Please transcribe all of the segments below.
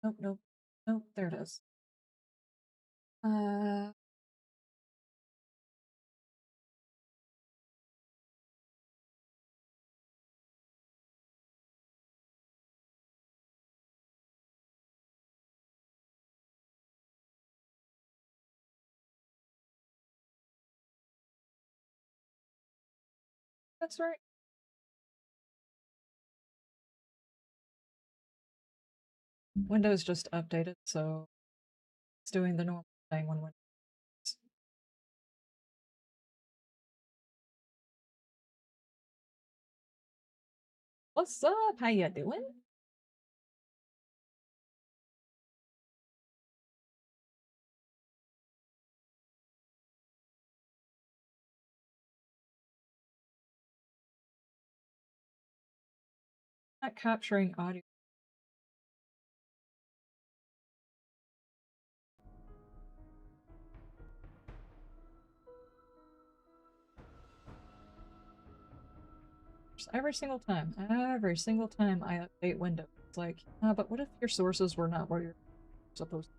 Nope, nope. Nope, there it is. Uh, that's right. Windows just updated, so it's doing the normal thing when Windows. What's up? How you doing? Not capturing audio. Every single time I update Windows, it's like, but what if your sources were not where you're supposed to?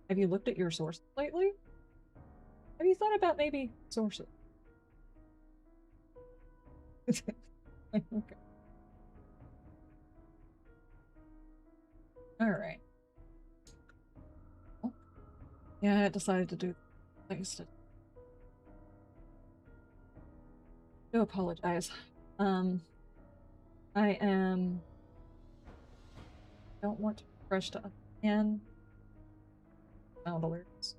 Have you looked at your sources lately? Have you thought about maybe sources? Okay. Alright. Well, yeah, I decided to do things to do apologize. I don't want to rush to again. Found alerts.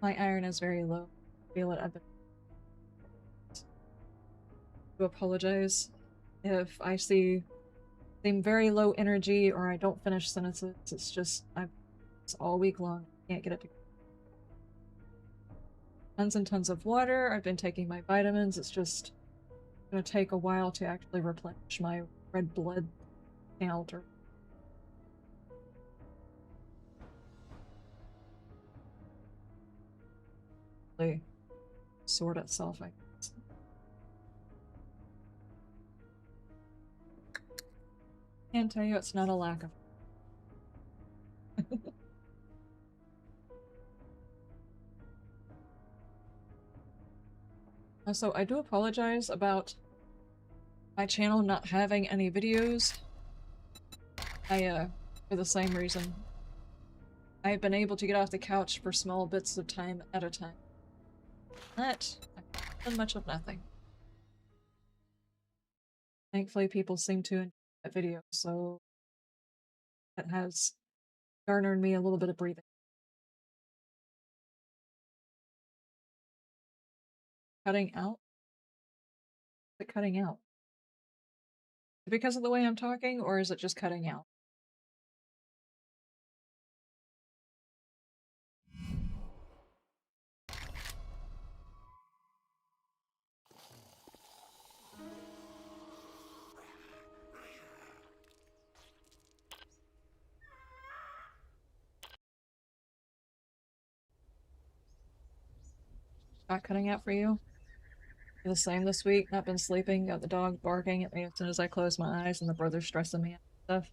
My iron is very low. I feel it. I've been to apologize if I seem very low energy or I don't finish sentences. It's just it's all week long. I can't get it to tons and tons of water. I've been taking my vitamins. It's just gonna take a while to actually replenish my red blood count or sort itself, I guess. Can't tell you it's not a lack of. Also, I do apologize about my channel not having any videos. For the same reason. I've been able to get off the couch for small bits of time at a time. That, I've done much of nothing. Thankfully, people seem to enjoy that video, so that has garnered me a little bit of breathing. Cutting out? Is it cutting out? Is it because of the way I'm talking, or is it just cutting out? Not cutting out for you? The same this week. Not been sleeping. Got the dog barking at me as soon as I close my eyes, and the brother stressing me out and stuff.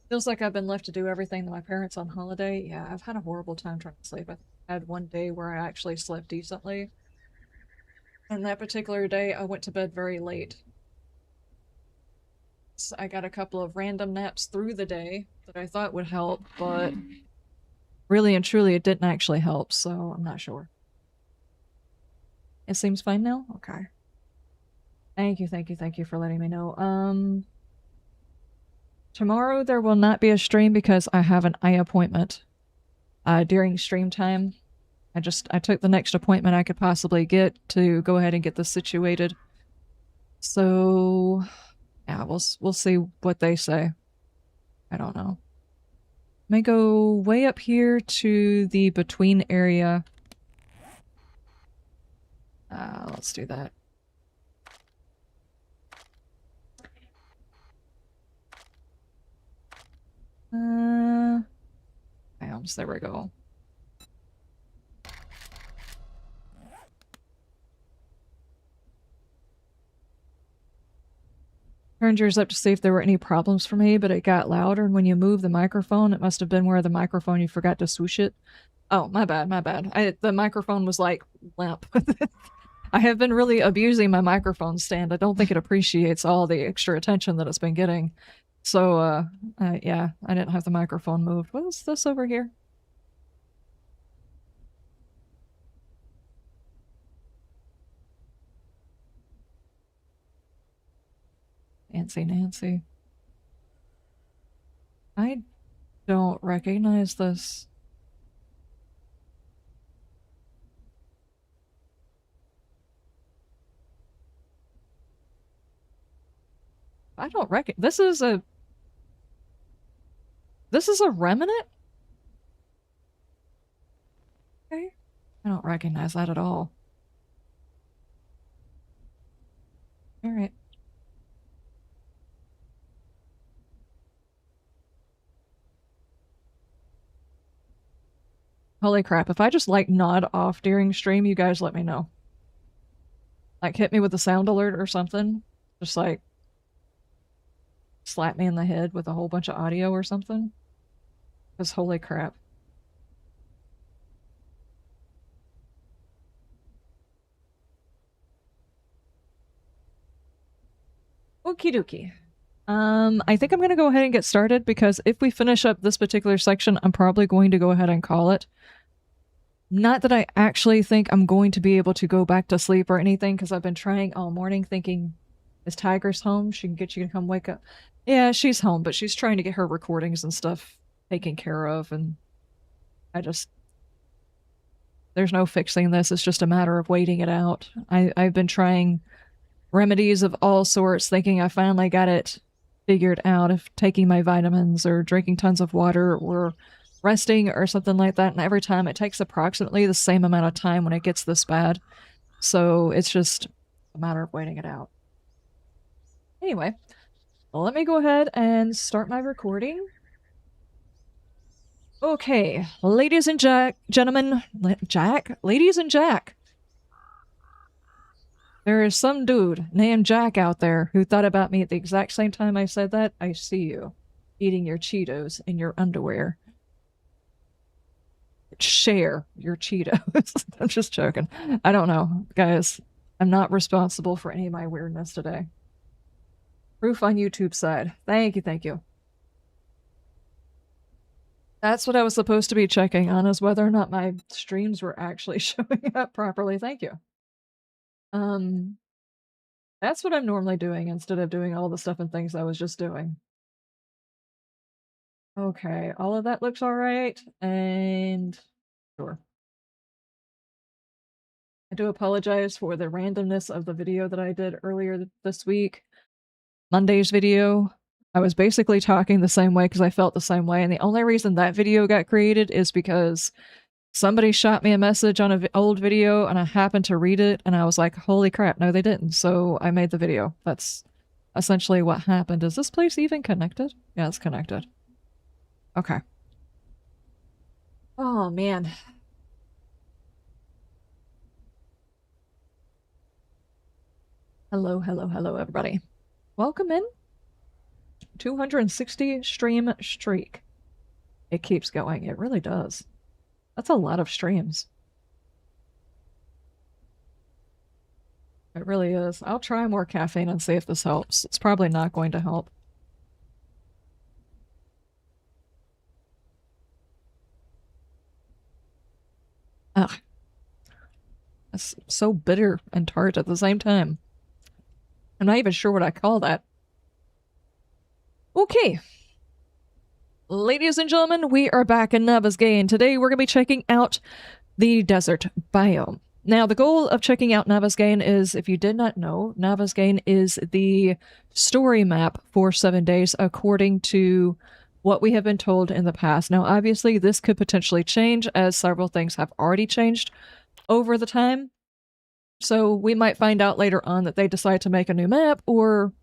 Feels like I've been left to do everything to my parents on holiday. Yeah, I've had a horrible time trying to sleep. I had one day where I actually slept decently. And that particular day, I went to bed very late. So I got a couple of random naps through the day that I thought would help, but really and truly it didn't actually help, so I'm not sure. It seems fine now? Okay. Thank you, thank you, thank you for letting me know. Tomorrow there will not be a stream because I have an eye appointment. During stream time. I took the next appointment I could possibly get to go ahead and get this situated. So, yeah, we'll see what they say. I don't know. May go way up here to the between area. Let's do that. There we go. Turned yours up to see if there were any problems for me, but it got louder, and when you move the microphone, it must have been where the microphone you forgot to swoosh it. Oh, my bad, my bad. The microphone was like limp. I have been really abusing my microphone stand. I don't think it appreciates all the extra attention that it's been getting. So, yeah, I didn't have the microphone moved. What is this over here? Nancy. I don't recognize this. I don't recognize. This is a remnant? Okay. I don't recognize that at all. Alright. Holy crap, if I just like nod off during stream, you guys let me know. Like hit me with a sound alert or something. Just like slap me in the head with a whole bunch of audio or something. Because holy crap. Okie dokie. I think I'm going to go ahead and get started because if we finish up this particular section, I'm probably going to go ahead and call it. Not that I actually think I'm going to be able to go back to sleep or anything because I've been trying all morning thinking, is Tiger's home? She can get you to come wake up. Yeah, she's home, but she's trying to get her recordings and stuff taken care of, and there's no fixing this. It's just a matter of waiting it out. I've been trying remedies of all sorts, thinking I finally got it figured out, of taking my vitamins or drinking tons of water or resting or something like that, and every time it takes approximately the same amount of time when it gets this bad. So it's just a matter of waiting it out. Anyway, let me go ahead and start my recording. Okay, ladies and gentlemen, ladies and Jack. There is some dude named Jack out there who thought about me at the exact same time I said that. I see you, eating your Cheetos in your underwear. Share your Cheetos. I'm just joking. I don't know, guys. I'm not responsible for any of my weirdness today. Proof on YouTube side. Thank you. That's what I was supposed to be checking on, is whether or not my streams were actually showing up properly. Thank you. That's what I'm normally doing instead of doing all the stuff and things I was just doing. Okay, all of that looks all right, and sure. I do apologize for the randomness of the video that I did earlier this week. Monday's video. I was basically talking the same way because I felt the same way, and the only reason that video got created is because somebody shot me a message on an old video, and I happened to read it, and I was like, holy crap, no they didn't, so I made the video. That's essentially what happened. Is this place even connected? Yeah, it's connected. Okay. Oh, man. Hello, everybody. Welcome in. 260 stream streak. It keeps going. It really does. That's a lot of streams. It really is. I'll try more caffeine and see if this helps. It's probably not going to help. Ugh. It's so bitter and tart at the same time. I'm not even sure what I call that. Okay. Ladies and gentlemen, we are back in Navezgane. Today we're going to be checking out the desert biome. Now, the goal of checking out Navezgane is, if you did not know, Navezgane is the story map for 7 days according to what we have been told in the past. Now, obviously, this could potentially change, as several things have already changed over the time. So we might find out later on that they decide to make a new map, or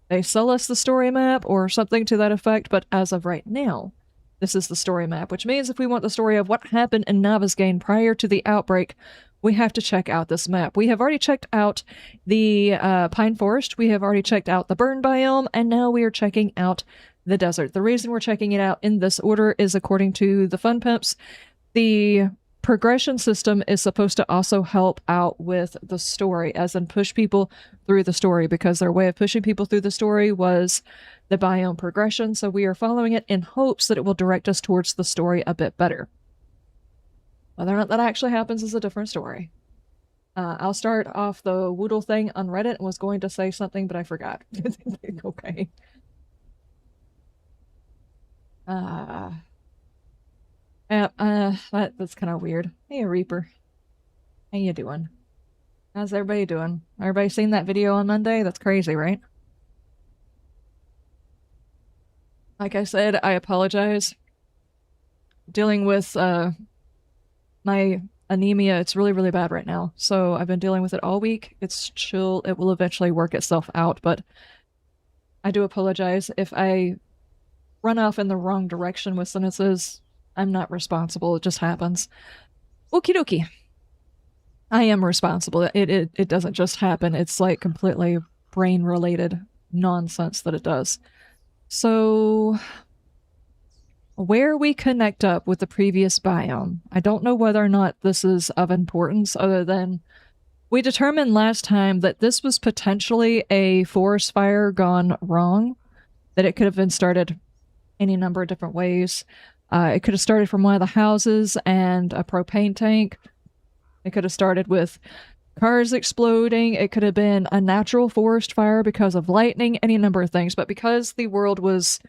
they sell us the story map, or something to that effect. But as of right now, this is the story map, which means if we want the story of what happened in Navezgane prior to the outbreak, we have to check out this map. We have already checked out the pine forest. We have already checked out the burn biome, and now we are checking out the desert. The reason we're checking it out in this order is according to the Fun Pimps. The progression system is supposed to also help out with the story, as in push people through the story, because their way of pushing people through the story was the biome progression. So we are following it in hopes that it will direct us towards the story a bit better. Whether or not that actually happens is a different story. I'll start off the Woodle thing on Reddit and was going to say something, but I forgot. Okay. That's kind of weird. Hey, Reaper. How you doing? How's everybody doing? Everybody seen that video on Monday? That's crazy, right? Like I said, I apologize. Dealing with, my anemia, it's really, really bad right now. So I've been dealing with it all week. It's chill. It will eventually work itself out, but I do apologize if I run off in the wrong direction with sentences. I'm not responsible. It just happens. Okie dokie. I am responsible. It doesn't just happen. It's like completely brain-related nonsense that it does. So where we connect up with the previous biome, I don't know whether or not this is of importance other than we determined last time that this was potentially a forest fire gone wrong, that it could have been started any number of different ways. It could have started from one of the houses and a propane tank. It could have started with cars exploding. It could have been a natural forest fire because of lightning, any number of things. But because the world was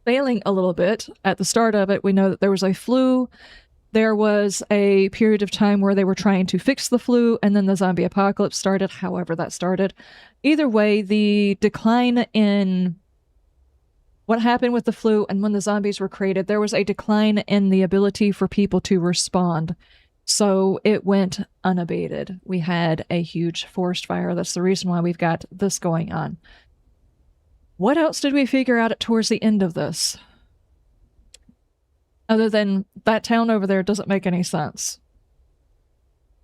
failing a little bit at the start of it, we know that there was a flu. There was a period of time where they were trying to fix the flu, and then the zombie apocalypse started, however that started. Either way, the decline in what happened with the flu and when the zombies were created, there was a decline in the ability for people to respond. So it went unabated. We had a huge forest fire. That's the reason why we've got this going on. What else did we figure out towards the end of this? Other than that town over there doesn't make any sense.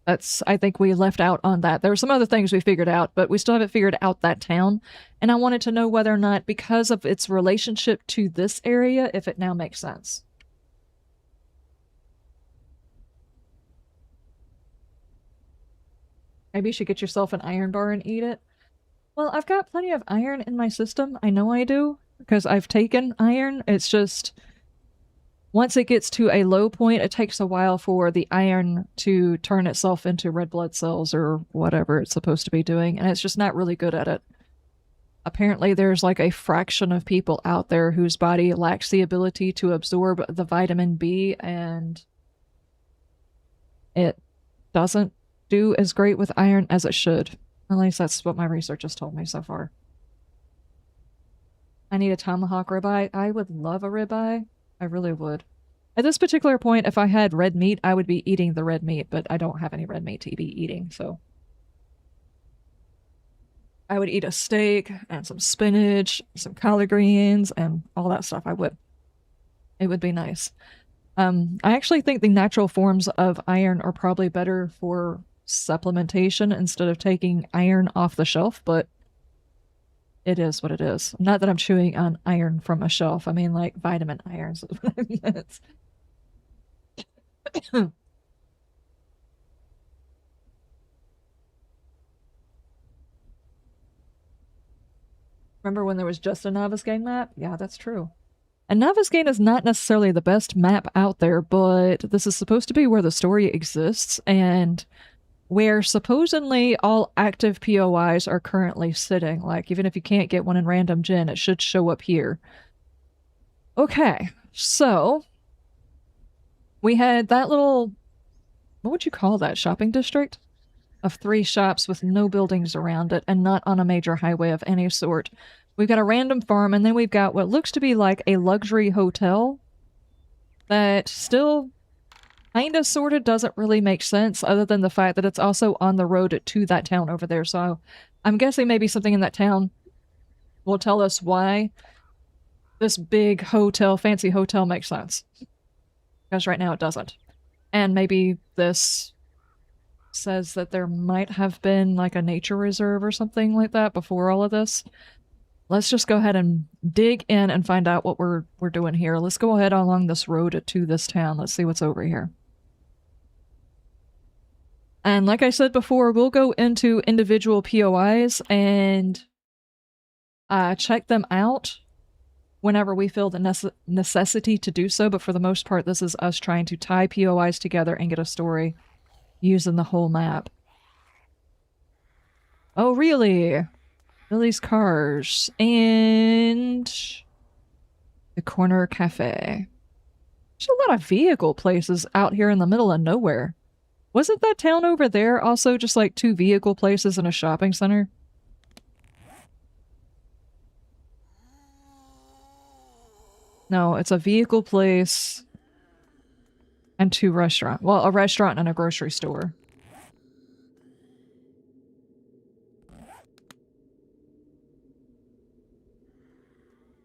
I think we left out on that. There were some other things we figured out, but we still haven't figured out that town. And I wanted to know whether or not, because of its relationship to this area, if it now makes sense. Maybe you should get yourself an iron bar and eat it. Well, I've got plenty of iron in my system. I know I do, because I've taken iron. It's just, once it gets to a low point, it takes a while for the iron to turn itself into red blood cells or whatever it's supposed to be doing, and it's just not really good at it. Apparently, there's like a fraction of people out there whose body lacks the ability to absorb the vitamin B, and it doesn't do as great with iron as it should. At least that's what my research has told me so far. I need a tomahawk ribeye. I would love a ribeye. I really would. At this particular point, if I had red meat, I would be eating the red meat, but I don't have any red meat to be eating, so. I would eat a steak and some spinach, some collard greens, and all that stuff. I would. It would be nice. I actually think the natural forms of iron are probably better for supplementation instead of taking iron off the shelf, but it is what it is. Not that I'm chewing on iron from a shelf. I mean, like, vitamin irons. Remember when there was just a Navezgane map? Yeah, that's true. And Navezgane is not necessarily the best map out there, but this is supposed to be where the story exists, and where supposedly all active POIs are currently sitting. Like, even if you can't get one in random gen, it should show up here. Okay, so we had that little, what would you call that, shopping district? Of 3 shops with no buildings around it and not on a major highway of any sort. We've got a random farm, and then we've got what looks to be like a luxury hotel that still kind of sort of doesn't really make sense, other than the fact that it's also on the road to that town over there. So I'm guessing maybe something in that town will tell us why this big hotel, fancy hotel, makes sense. Because right now it doesn't. And maybe this says that there might have been like a nature reserve or something like that before all of this. Let's just go ahead and dig in and find out what we're doing here. Let's go ahead along this road to this town. Let's see what's over here. And like I said before, we'll go into individual POIs and check them out whenever we feel the necessity to do so. But for the most part, this is us trying to tie POIs together and get a story using the whole map. Oh, really? Billy's Cars and the Corner Cafe. There's a lot of vehicle places out here in the middle of nowhere. Wasn't that town over there also just like 2 vehicle places and a shopping center? No, it's a vehicle place and 2 restaurants. Well, a restaurant and a grocery store.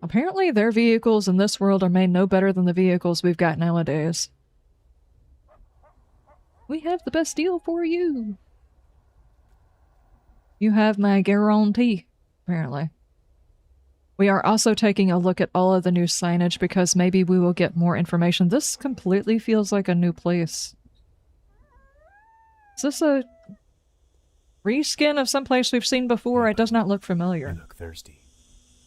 Apparently their vehicles in this world are made no better than the vehicles we've got nowadays. We have the best deal for you. You have my guarantee, apparently. We are also taking a look at all of the new signage because maybe we will get more information. This completely feels like a new place. Is this a reskin of some place we've seen before? It does not look familiar. You look thirsty.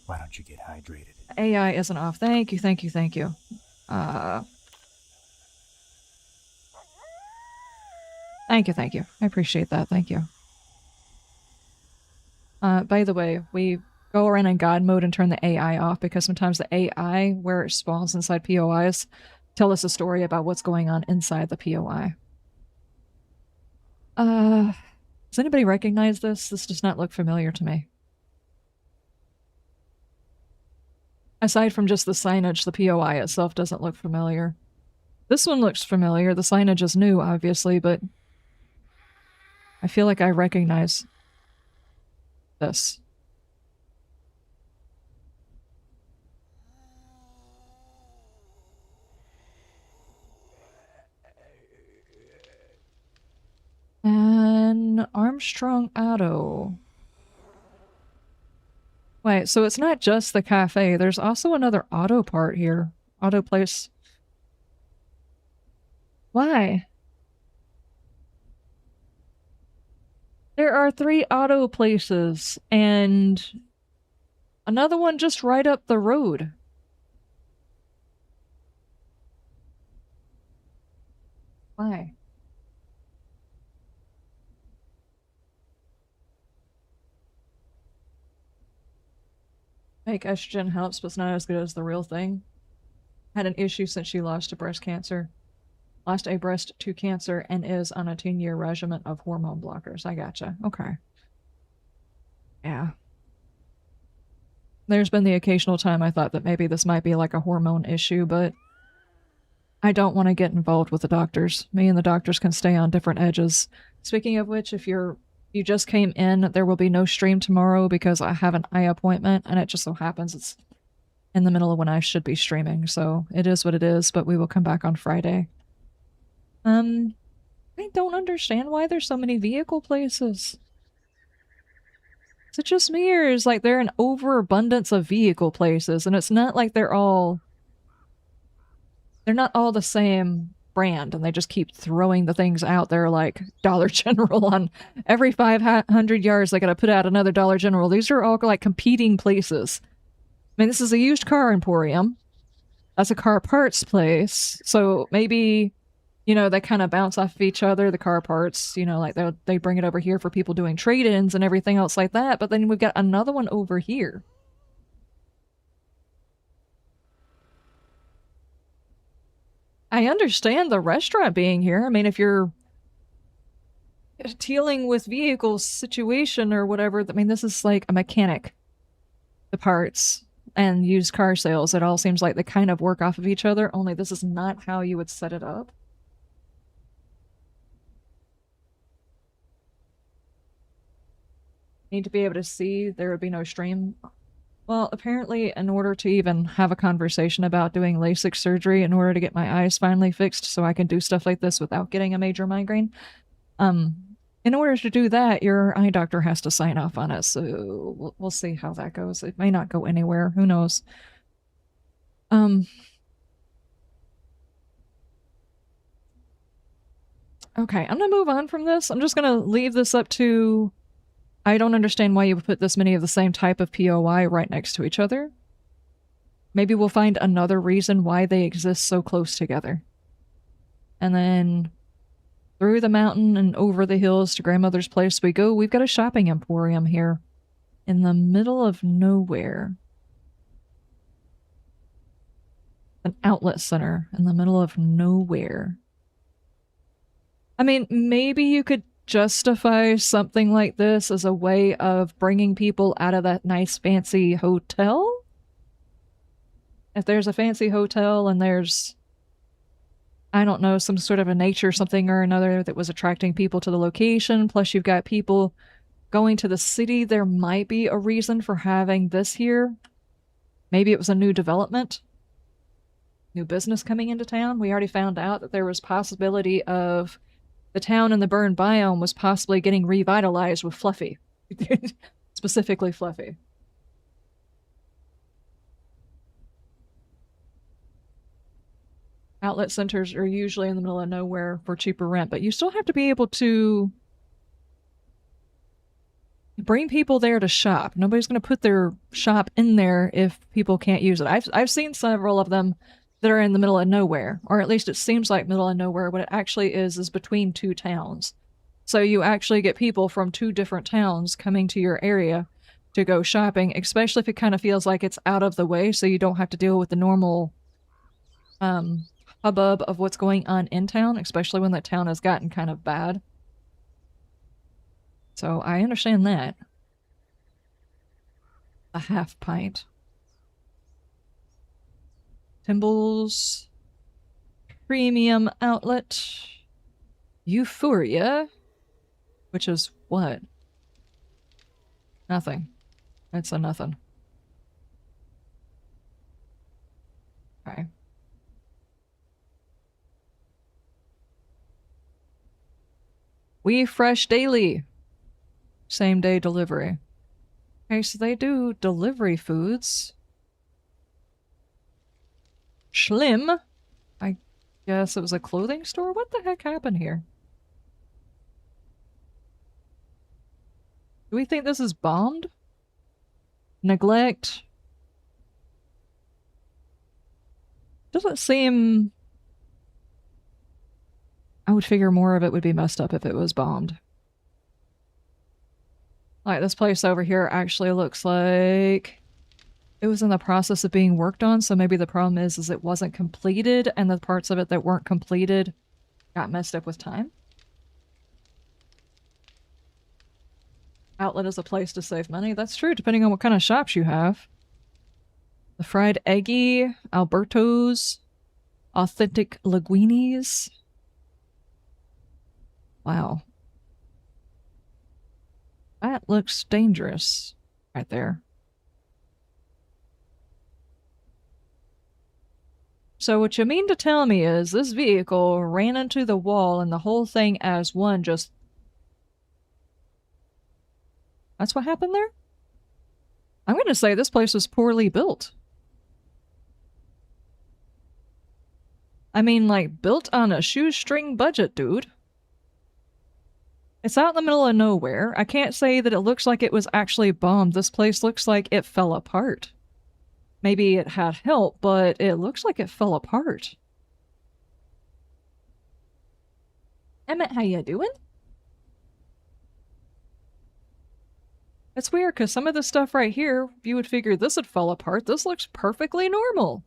Why don't you get hydrated? AI isn't off. Thank you, thank you, thank you. Thank you, thank you. I appreciate that, thank you. By the way, we go around in God mode and turn the AI off because sometimes the AI, where it spawns inside POIs, tell us a story about what's going on inside the POI. Does anybody recognize this? This does not look familiar to me. Aside from just the signage, the POI itself doesn't look familiar. This one looks familiar. The signage is new, obviously, but I feel like I recognize this. And Armstrong Auto. Wait, so it's not just the cafe. There's also another auto part here. Auto place. Why? There are 3 auto places and another one just right up the road. Why? Fake estrogen helps, but it's not as good as the real thing. Had an issue since she lost to breast cancer. Lost a breast to cancer and is on a 10-year regimen of hormone blockers. I gotcha. Okay. Yeah. There's been the occasional time I thought that maybe this might be like a hormone issue, but I don't want to get involved with the doctors. Me and the doctors can stay on different edges. Speaking of which, if you just came in, there will be no stream tomorrow because I have an eye appointment, and it just so happens it's in the middle of when I should be streaming, so it is what it is, but we will come back on Friday. I don't understand why there's so many vehicle places. Is it just me, or is like there an overabundance of vehicle places, and it's not like they're not all the same brand, and they just keep throwing the things out there like Dollar General on every 500 yards they gotta put out another Dollar General. These are all like competing places. I mean, this is a used car emporium. That's a car parts place, so maybe, you know, they kind of bounce off of each other, the car parts, you know, like they bring it over here for people doing trade-ins and everything else like that, but then we've got another one over here. I understand the restaurant being here. I mean, if you're dealing with vehicles situation or whatever, I mean, this is like a mechanic. The parts and used car sales, it all seems like they kind of work off of each other, only this is not how you would set it up. Need to be able to see, there would be no stream. Well, apparently in order to even have a conversation about doing LASIK surgery, in order to get my eyes finally fixed so I can do stuff like this without getting a major migraine, in order to do that, your eye doctor has to sign off on it. So we'll see how that goes. It may not go anywhere. Who knows? Um. Okay, I'm gonna move on from this. I'm just gonna leave this up to. I don't understand why you would put this many of the same type of POI right next to each other. Maybe we'll find another reason why they exist so close together. And then through the mountain and over the hills to grandmother's place we go. We've got a shopping emporium here in the middle of nowhere. An outlet center in the middle of nowhere. I mean, maybe you could justify something like this as a way of bringing people out of that nice fancy hotel. If there's a fancy hotel and there's, I don't know, some sort of a nature something or another that was attracting people to the location, plus you've got people going to the city, there might be a reason for having this here. Maybe it was a new development, new business coming into town. We already found out that there was possibility of the town in the burned biome was possibly getting revitalized with Fluffy. Specifically Fluffy. Outlet centers are usually in the middle of nowhere for cheaper rent, but you still have to be able to bring people there to shop. Nobody's going to put their shop in there if people can't use it. I've seen several of them that are in the middle of nowhere, or at least it seems like middle of nowhere. What it actually is between two towns. So you actually get people from two different towns coming to your area to go shopping, especially if it kind of feels like it's out of the way, so you don't have to deal with the normal hubbub of what's going on in town, especially when that town has gotten kind of bad. So I understand that. A half pint. Timble's premium outlet. Euphoria. Which is what? Nothing. It's a nothing. Okay. We Fresh Daily. Same day delivery. Okay, so they do delivery foods. Schlim? I guess it was a clothing store? What the heck happened here? Do we think this is bombed? Neglect? Doesn't seem... I would figure more of it would be messed up if it was bombed. Like, this place over here actually looks like it was in the process of being worked on, so maybe the problem is it wasn't completed, and the parts of it that weren't completed got messed up with time. Outlet is a place to save money. That's true, depending on what kind of shops you have. The Fried Eggy, Alberto's, Authentic Linguinis. Wow. That looks dangerous right there. So what you mean to tell me is this vehicle ran into the wall and the whole thing as one just... That's what happened there? I'm going to say this place was poorly built. I mean, like, built on a shoestring budget, dude. It's out in the middle of nowhere. I can't say that it looks like it was actually bombed. This place looks like it fell apart. Maybe it had help, but it looks like it fell apart. Emmett, how you doing? It's weird, because some of the stuff right here, you would figure this would fall apart. This looks perfectly normal.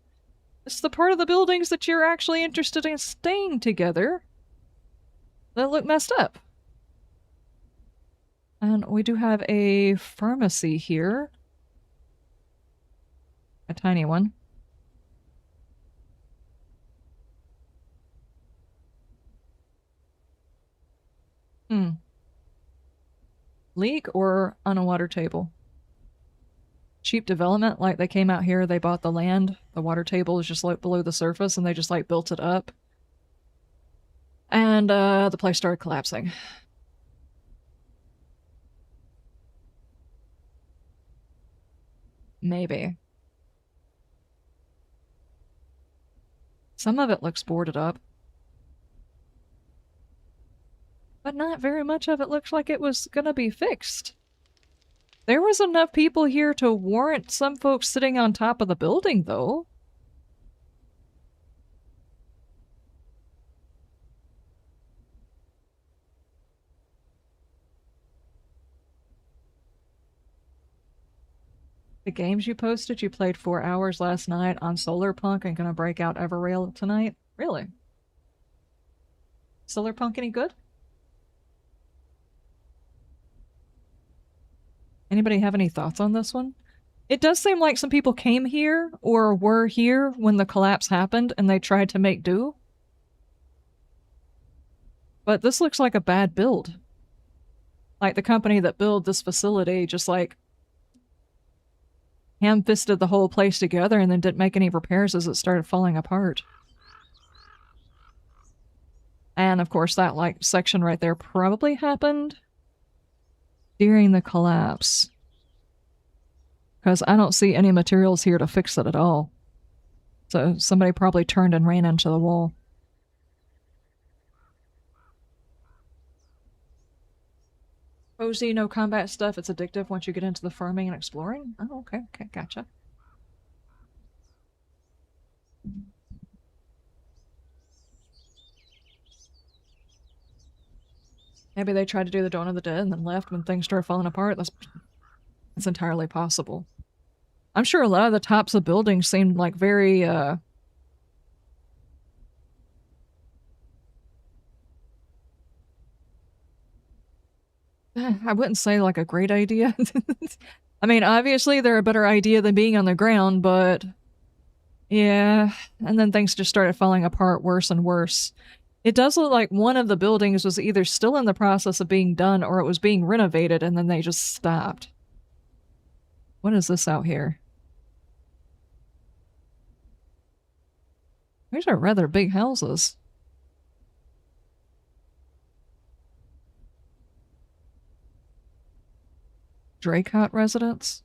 It's the part of the buildings that you're actually interested in staying together that look messed up. And we do have a pharmacy here. A tiny one. Leak or on a water table? Cheap development, like they came out here, they bought the land, the water table is just like below the surface, and they just like built it up. And the place started collapsing. Maybe. Some of it looks boarded up. But not very much of it looks like it was gonna be fixed. There was enough people here to warrant some folks sitting on top of the building, though. The games you posted, you played 4 hours last night on Solarpunk and gonna break out Everrail tonight? Really? Solarpunk any good? Anybody have any thoughts on this one? It does seem like some people came here or were here when the collapse happened and they tried to make do. But this looks like a bad build. Like the company that built this facility just like ham-fisted the whole place together and then didn't make any repairs as it started falling apart. And of course that like section right there probably happened during the collapse. Because I don't see any materials here to fix it at all. So somebody probably turned and ran into the wall. Cozy, no combat stuff. It's addictive once you get into the farming and exploring. Oh, okay, gotcha. Maybe they tried to do the Dawn of the Dead and then left when things started falling apart. That's entirely possible. I'm sure a lot of the tops of buildings seemed like very, I wouldn't say like a great idea. I mean, obviously they're a better idea than being on the ground, but yeah. And then things just started falling apart worse and worse. It does look like one of the buildings was either still in the process of being done or it was being renovated and then they just stopped. What is this out here? These are rather big houses. Draycott residence?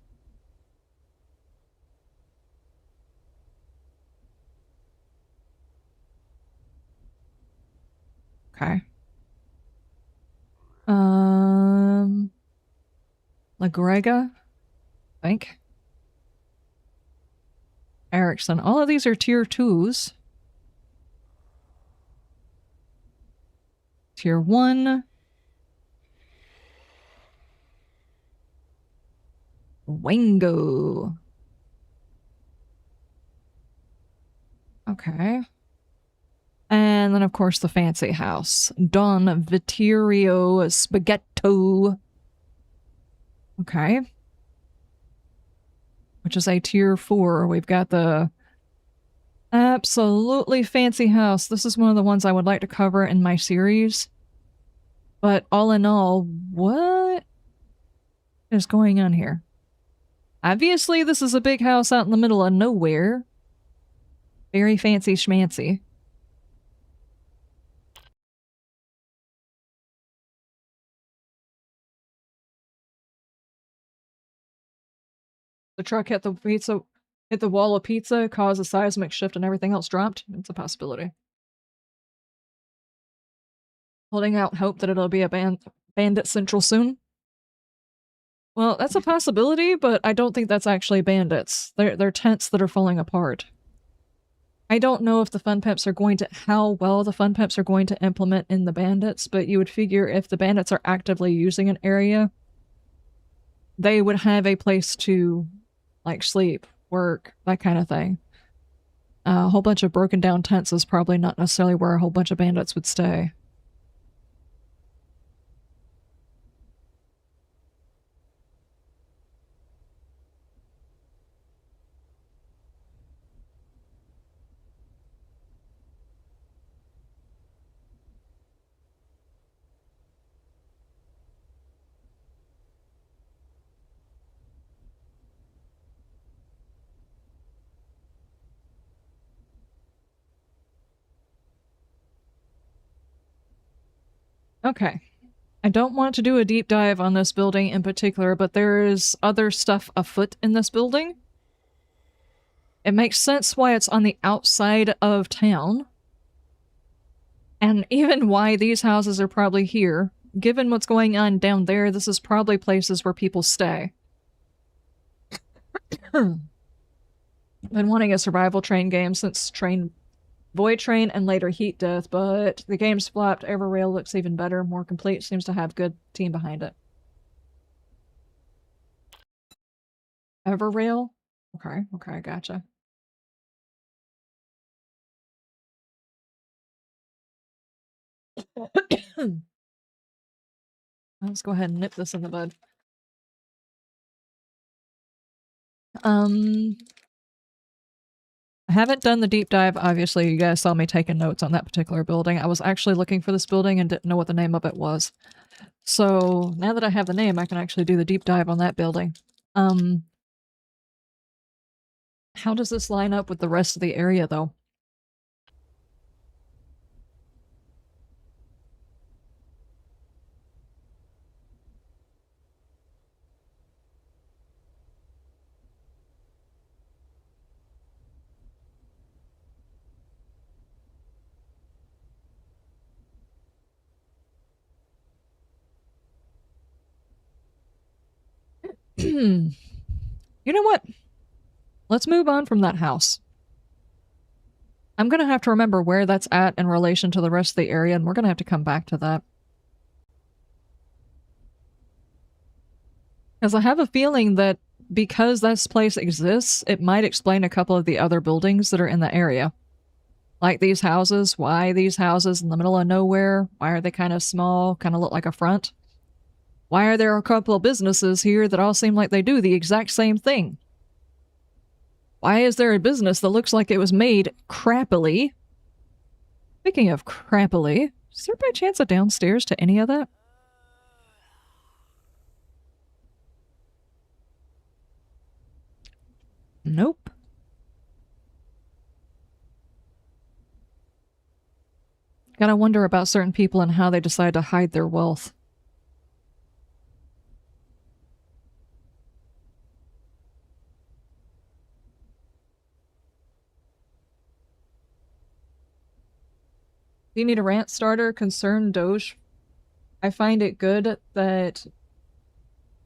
Okay. La Grega? I think. Erickson. All of these are tier 2s. Tier 1. Wango. Okay. And then, of course, the fancy house. Don Vittorio Spaghetto. Okay. Which is a tier 4. We've got the absolutely fancy house. This is one of the ones I would like to cover in my series. But all in all, what is going on here? Obviously, this is a big house out in the middle of nowhere. Very fancy schmancy. The truck hit the wall of pizza, caused a seismic shift, and everything else dropped. It's a possibility. Holding out hope that it'll be a bandit central soon. Well, that's a possibility, but I don't think that's actually bandits. They're tents that are falling apart. I don't know if the fun pimps are going to, how well the fun pimps are going to implement in the bandits, but you would figure if the bandits are actively using an area, they would have a place to, like, sleep, work, that kind of thing. A whole bunch of broken down tents is probably not necessarily where a whole bunch of bandits would stay. Okay. I don't want to do a deep dive on this building in particular, but there is other stuff afoot in this building. It makes sense why it's on the outside of town. And even why these houses are probably here. Given what's going on down there, this is probably places where people stay. Been wanting a survival train game since Void Train and later Heat Death, but the game's flopped. Everrail looks even better, more complete, seems to have good team behind it. Everrail? Okay, gotcha. Let's go ahead and nip this in the bud. I haven't done the deep dive. Obviously, you guys saw me taking notes on that particular building. I was actually looking for this building and didn't know what the name of it was. So now that I have the name, I can actually do the deep dive on that building. How does this line up with the rest of the area, though? You know what? Let's move on from that house. I'm going to have to remember where that's at in relation to the rest of the area, and we're going to have to come back to that. Because I have a feeling that because this place exists, it might explain a couple of the other buildings that are in the area. Like these houses. Why these houses in the middle of nowhere? Why are they kind of small, kind of look like a front? Why are there a couple of businesses here that all seem like they do the exact same thing? Why is there a business that looks like it was made crappily? Speaking of crappily, is there by chance a downstairs to any of that? Nope. Gotta wonder about certain people and how they decide to hide their wealth. Do you need a rant starter? Concern Doge. I find it good that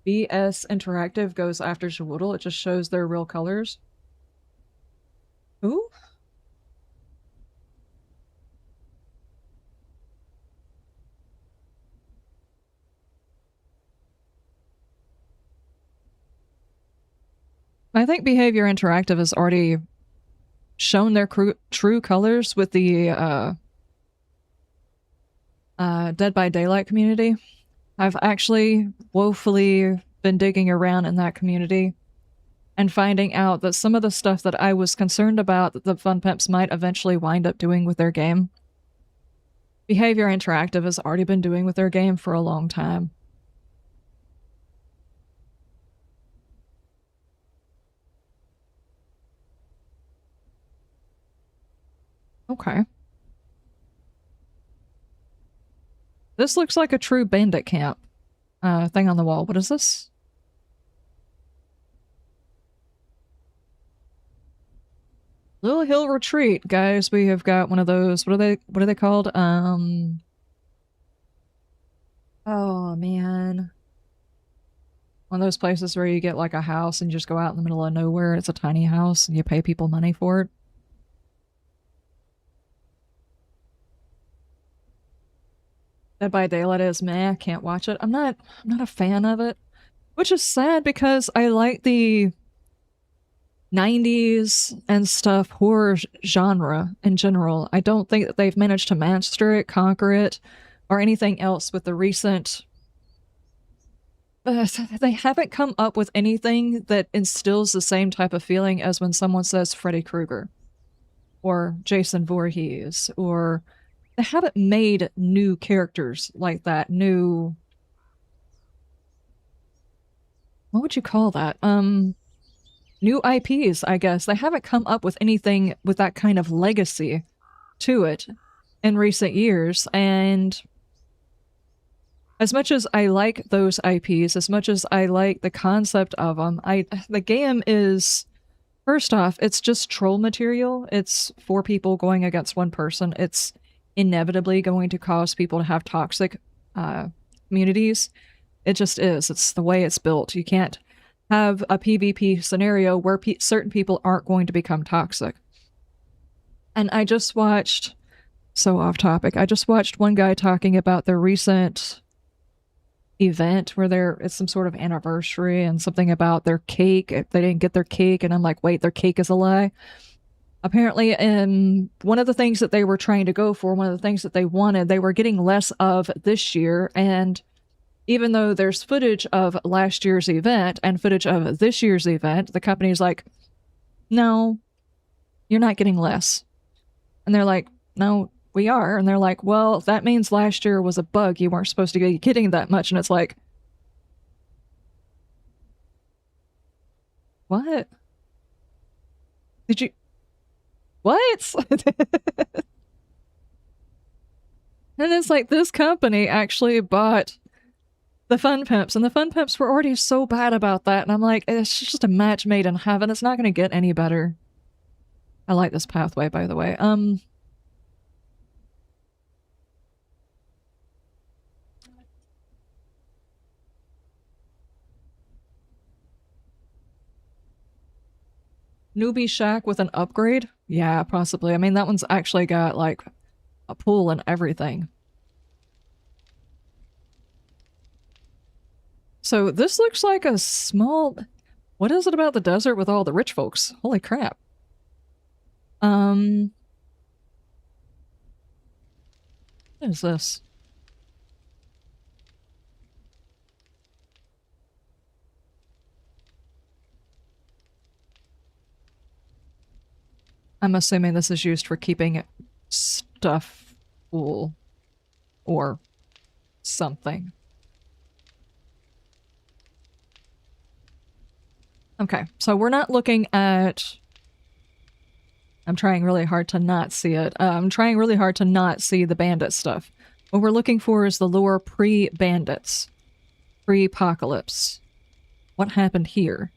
BS Interactive goes after Shawoodle. It just shows their real colors. Ooh. I think Behavior Interactive has already shown their true colors with the Dead by Daylight community. I've actually woefully been digging around in that community and finding out that some of the stuff that I was concerned about that the Fun Pimps might eventually wind up doing with their game, Behavior Interactive has already been doing with their game for a long time. Okay. This looks like a true bandit camp thing on the wall. What is this? Little Hill Retreat, guys. We have got one of those. What are they called? Oh man. One of those places where you get like a house and you just go out in the middle of nowhere. It's a tiny house and you pay people money for it. Dead by Daylight is meh, can't watch it. I'm not a fan of it. Which is sad because I like the 90s and stuff horror genre in general. I don't think that they've managed to master it, conquer it, or anything else with the recent. They haven't come up with anything that instills the same type of feeling as when someone says Freddy Krueger or Jason Voorhees, or they haven't made new characters like that. New. What would you call that? New IPs, I guess. They haven't come up with anything with that kind of legacy to it in recent years. And as much as I like those IPs, as much as I like the concept of them, the game is First off, it's just troll material. It's 4 people going against 1 person. It's inevitably going to cause people to have toxic communities. It just is. It's the way it's built. You can't have a PvP scenario where certain people aren't going to become toxic. And I just watched, so off topic, I just watched one guy talking about the recent event where it's some sort of anniversary and something about their cake. They didn't get their cake, and I'm like, wait, their cake is a lie. Apparently, one of the things that they were trying to go for, one of the things that they wanted, they were getting less of this year. And even though there's footage of last year's event and footage of this year's event, the company's like, no, you're not getting less. And they're like, no, we are. And they're like, well, that means last year was a bug. You weren't supposed to be getting that much. And it's like, what? Did you? What? And it's like, this company actually bought the Fun Pimps, and the Fun Pimps were already so bad about that. And I'm like, it's just a match made in heaven. It's not going to get any better. I like this pathway, by the way. Newbie shack with an upgrade? Yeah, possibly. I mean, that one's actually got like a pool and everything. So this looks like a small... What is it about the desert with all the rich folks? Holy crap. What is this? I'm assuming this is used for keeping stuff cool or something. Okay, so we're not looking at... I'm trying really hard to not see it. I'm trying really hard to not see the bandit stuff. What we're looking for is the lore pre-bandits. Pre-apocalypse. What happened here?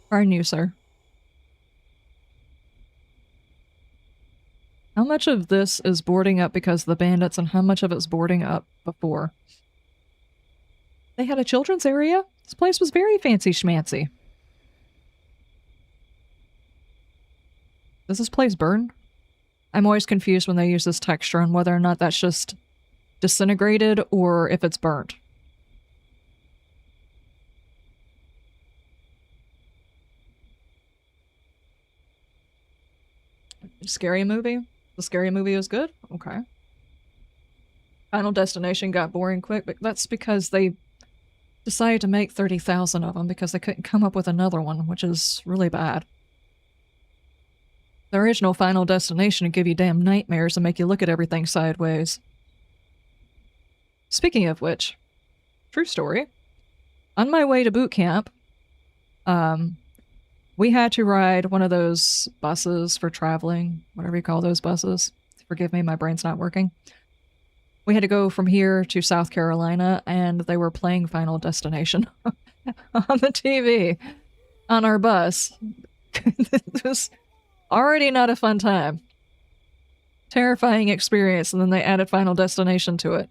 Pardon you, sir. How much of this is boarding up because of the bandits and how much of it's boarding up before? They had a children's area? This place was very fancy schmancy. Does this place burn? I'm always confused when they use this texture on whether or not that's just disintegrated or if it's burnt. Scary movie? The scary movie is good? Okay. Final Destination got boring quick, but that's because they decided to make 30,000 of them because they couldn't come up with another one, which is really bad. The original Final Destination would give you damn nightmares and make you look at everything sideways. Speaking of which, true story. On my way to boot camp, we had to ride one of those buses for traveling, whatever you call those buses. Forgive me, my brain's not working. We had to go from here to South Carolina, and they were playing Final Destination on the TV on our bus. It was already not a fun time. Terrifying experience, and then they added Final Destination to it.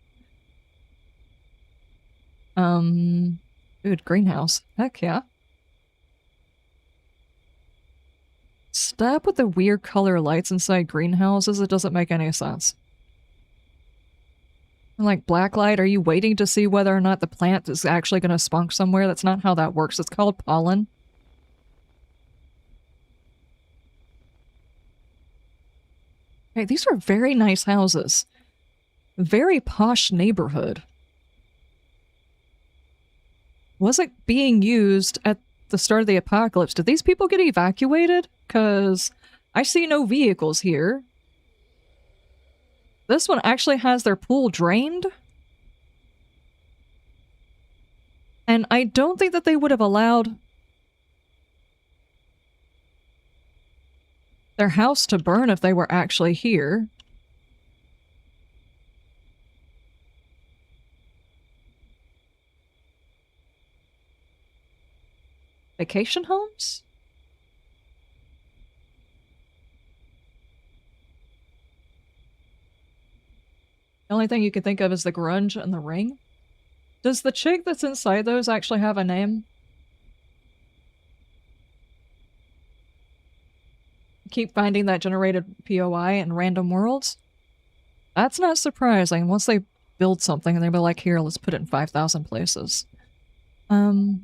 Good greenhouse. Heck yeah. Stop with the weird color lights inside greenhouses. It doesn't make any sense. Like blacklight, are you waiting to see whether or not the plant is actually going to spunk somewhere? That's not how that works. It's called pollen. Hey, these are very nice houses. Very posh neighborhood. Was it being used at the start of the apocalypse? Did these people get evacuated? Because I see no vehicles here. This one actually has their pool drained. And I don't think that they would have allowed their house to burn if they were actually here. Vacation homes? The only thing you can think of is the grunge and the ring. Does the chick that's inside those actually have a name? Keep finding that generated POI in random worlds? That's not surprising. Once they build something and they'll be like, here, let's put it in 5,000 places. The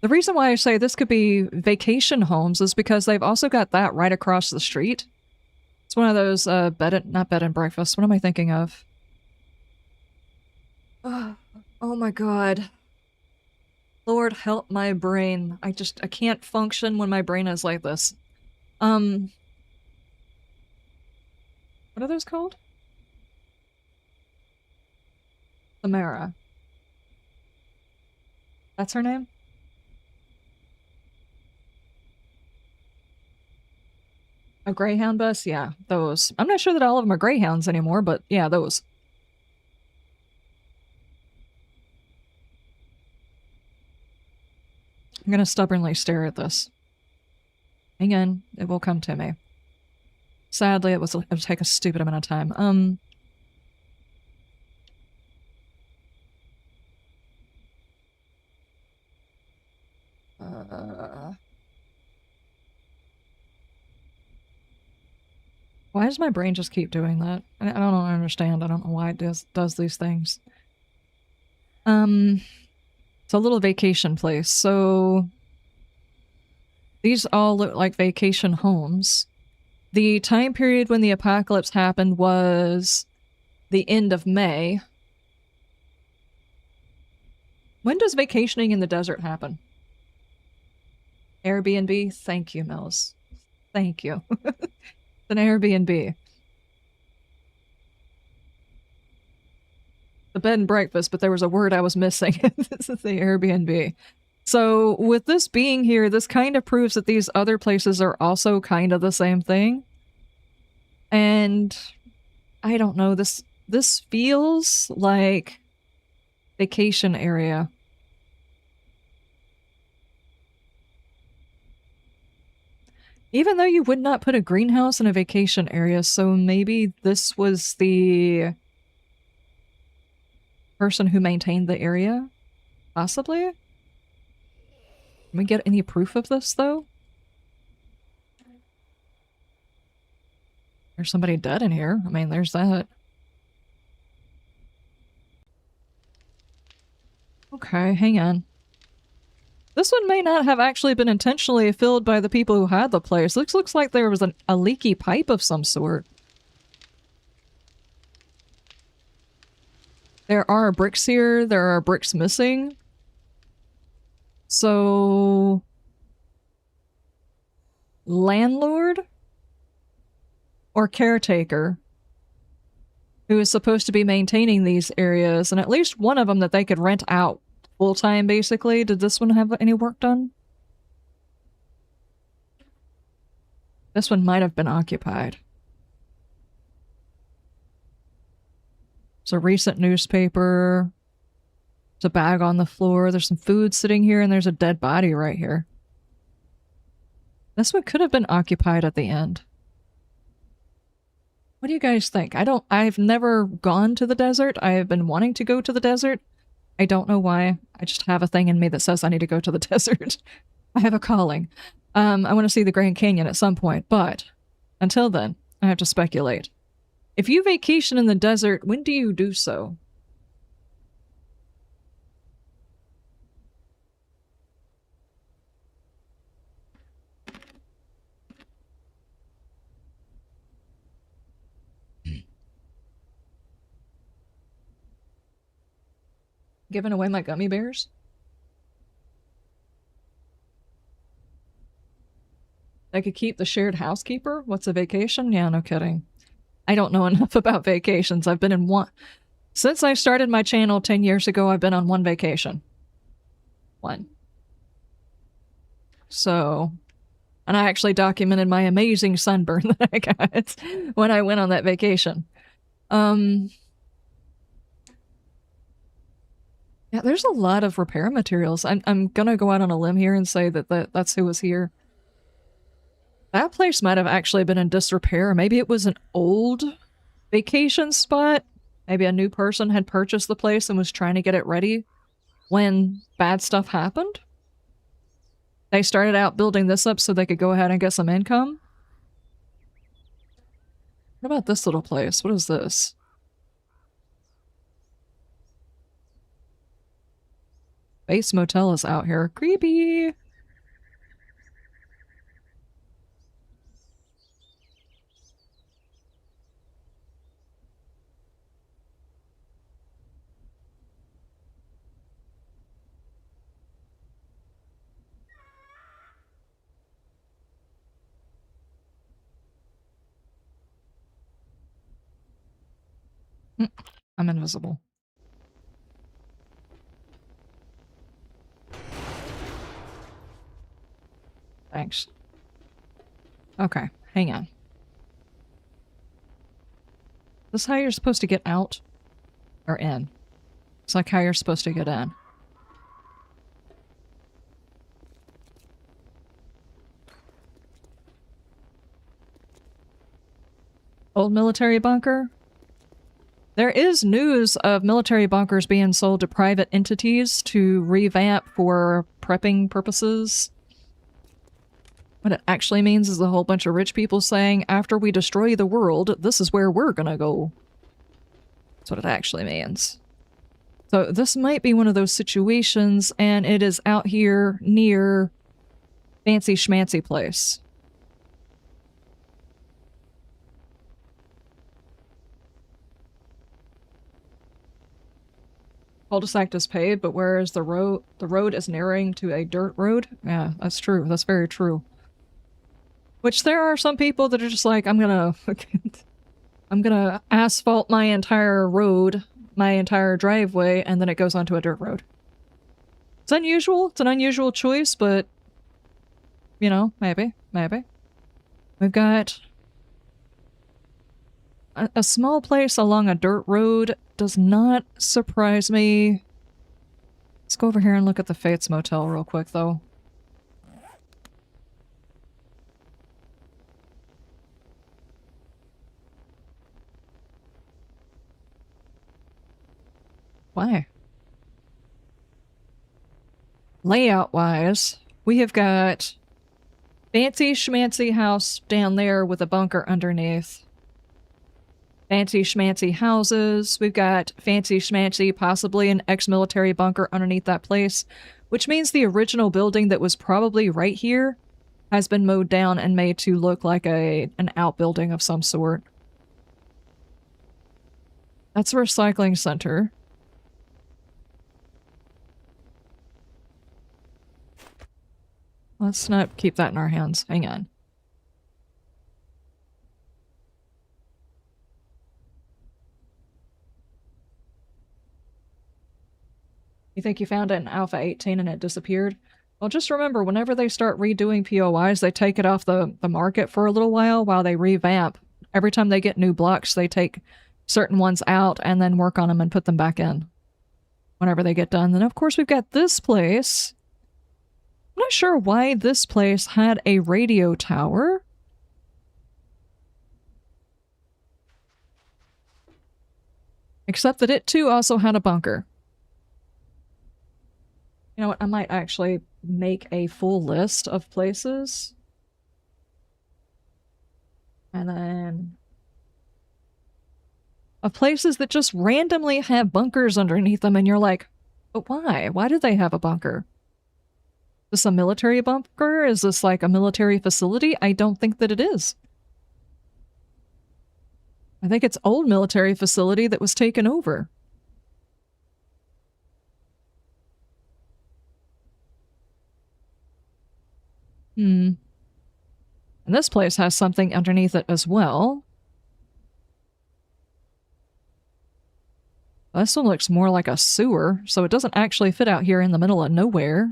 reason why I say this could be vacation homes is because they've also got that right across the street. It's one of those not bed and breakfast. What am I thinking of? Oh my god. Lord help my brain. I can't function when my brain is like this. What are those called? Samara. That's her name? A Greyhound bus? Yeah, those. I'm not sure that all of them are Greyhounds anymore, but yeah, those. I'm gonna stubbornly stare at this. Hang on, it will come to me. Sadly, it will take a stupid amount of time. Why does my brain just keep doing that? I don't understand. I don't know why it does these things. It's a little vacation place. So these all look like vacation homes. The time period when the apocalypse happened was the end of May. When does vacationing in the desert happen? Airbnb? Thank you, Mills. Thank you. It's an Airbnb. The bed and breakfast, but there was a word I was missing. This is the Airbnb. So with this being here, this kind of proves that these other places are also kind of the same thing. And I don't know, this feels like vacation area. Even though you would not put a greenhouse in a vacation area, so maybe this was the person who maintained the area? Possibly? Can we get any proof of this, though? There's somebody dead in here. I mean, there's that. Okay, hang on. This one may not have actually been intentionally filled by the people who had the place. This looks like there was a leaky pipe of some sort. There are bricks here. There are bricks missing. So... landlord? Or caretaker? Who is supposed to be maintaining these areas, and at least one of them that they could rent out full-time, basically. Did this one have any work done? This one might have been occupied. It's a recent newspaper. There's a bag on the floor. There's some food sitting here, and there's a dead body right here. This one could have been occupied at the end. What do you guys think? I've never gone to the desert. I have been wanting to go to the desert. I don't know why. I just have a thing in me that says I need to go to the desert. I have a calling. I want to see the Grand Canyon at some point, but until then, I have to speculate. If you vacation in the desert, when do you do so? Giving away my gummy bears? I could keep the shared housekeeper? What's a vacation? Yeah, no kidding. I don't know enough about vacations. I've been in one... Since I started my channel 10 years ago, I've been on one vacation. One. So... And I actually documented my amazing sunburn that I got when I went on that vacation. Yeah, there's a lot of repair materials. I'm gonna go out on a limb here and say that's who was here. That place might have actually been in disrepair. Maybe it was an old vacation spot. Maybe a new person had purchased the place and was trying to get it ready when bad stuff happened. They started out building this up so they could go ahead and get some income. What about this little place? What is this? Base Motel is out here. Creepy. I'm invisible. Thanks. Okay, hang on. This is how you're supposed to get out? Or in? It's like how you're supposed to get in. Old military bunker? There is news of military bunkers being sold to private entities to revamp for prepping purposes. What it actually means is a whole bunch of rich people saying, after we destroy the world, this is where we're gonna go. That's what it actually means. So this might be one of those situations, and it is out here near Fancy Schmancy Place. Cul-de-sac is paved, but where is the road? The road is narrowing to a dirt road? Yeah, that's true. That's very true. Which there are some people that are just like, I'm gonna asphalt my entire road, my entire driveway, and then it goes onto a dirt road. It's unusual. It's an unusual choice, but you know, maybe. We've got a small place along a dirt road. Does not surprise me. Let's go over here and look at the Fates Motel real quick, though. Why? Layout-wise, we have got fancy schmancy house down there with a bunker underneath. Fancy schmancy houses. We've got fancy schmancy, possibly an ex-military bunker underneath that place, which means the original building that was probably right here has been mowed down and made to look like an outbuilding of some sort. That's a recycling center. Let's not keep that in our hands. Hang on. You think you found it in Alpha 18 and it disappeared? Well, just remember, whenever they start redoing POIs, they take it off the market for a little while they revamp. Every time they get new blocks, they take certain ones out and then work on them and put them back in whenever they get done. Then, of course, we've got this place. I'm not sure why this place had a radio tower. Except that it, too, also had a bunker. You know what? I might actually make a full list of places. And then of places that just randomly have bunkers underneath them, and you're like, but why? Why do they have a bunker? Is this a military bunker? Is this like a military facility? I don't think that it is. I think it's old military facility that was taken over. And this place has something underneath it as well. This one looks more like a sewer, so it doesn't actually fit out here in the middle of nowhere.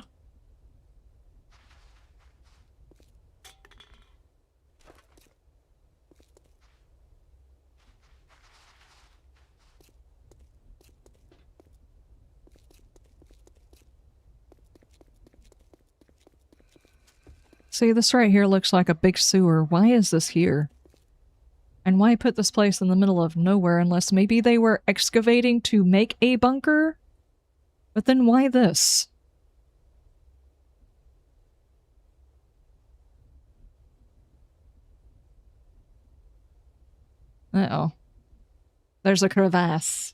See, this right here looks like a big sewer. Why is this here? And why put this place in the middle of nowhere unless maybe they were excavating to make a bunker? But then why this? Uh-oh. There's a crevasse.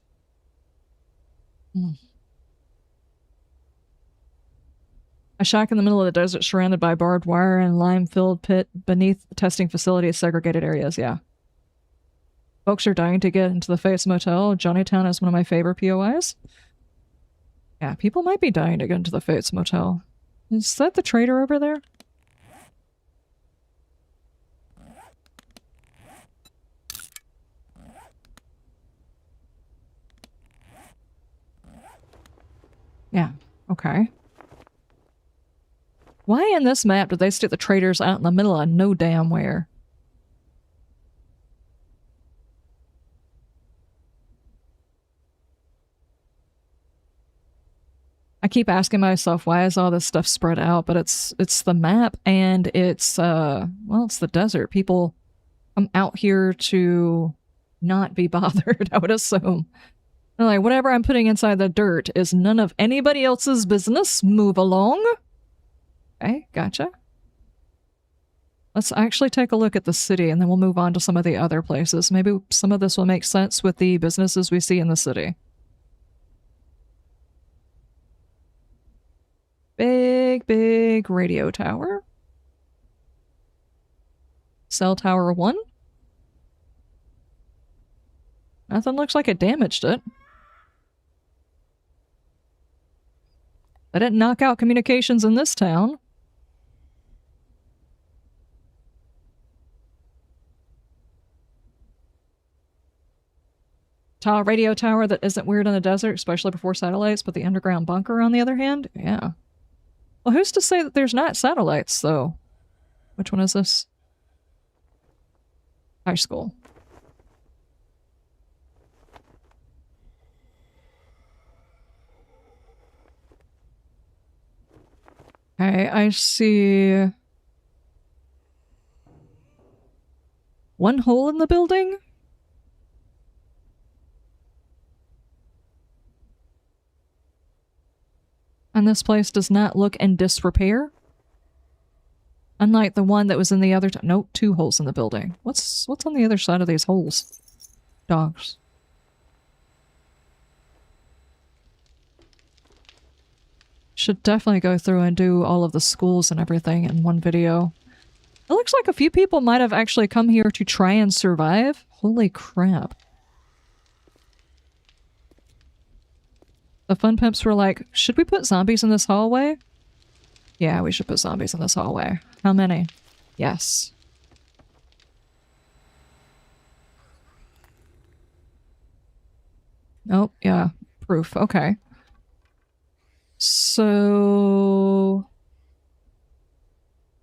A shack in the middle of the desert surrounded by barbed wire and lime-filled pit beneath testing facilities, segregated areas, yeah. Folks are dying to get into the Fates Motel. Johnnytown is one of my favorite POIs. Yeah, people might be dying to get into the Fates Motel. Is that the trader over there? Yeah, okay. Why in this map did they stick the traders out in the middle of no damn where? I keep asking myself, why is all this stuff spread out? But it's the map and it's, well, it's the desert. People come out here to not be bothered, I would assume. They're like, whatever I'm putting inside the dirt is none of anybody else's business. Move along. Okay, gotcha. Let's actually take a look at the city and then we'll move on to some of the other places. Maybe some of this will make sense with the businesses we see in the city. Big radio tower. Cell tower 1. Nothing looks like it damaged it. They didn't knock out communications in this town. Radio tower that isn't weird in the desert, especially before satellites, but the underground bunker on the other hand? Yeah. Well, who's to say that there's not satellites, though? Which one is this? High school. Okay, I see one hole in the building. And this place does not look in disrepair. Unlike the one that was in the other... Nope, 2 holes in the building. What's on the other side of these holes? Dogs. Should definitely go through and do all of the schools and everything in one video. It looks like a few people might have actually come here to try and survive. Holy crap. The fun pimps were like, should we put zombies in this hallway? Yeah, we should put zombies in this hallway. How many? Yes. Oh, yeah. Proof. Okay. So...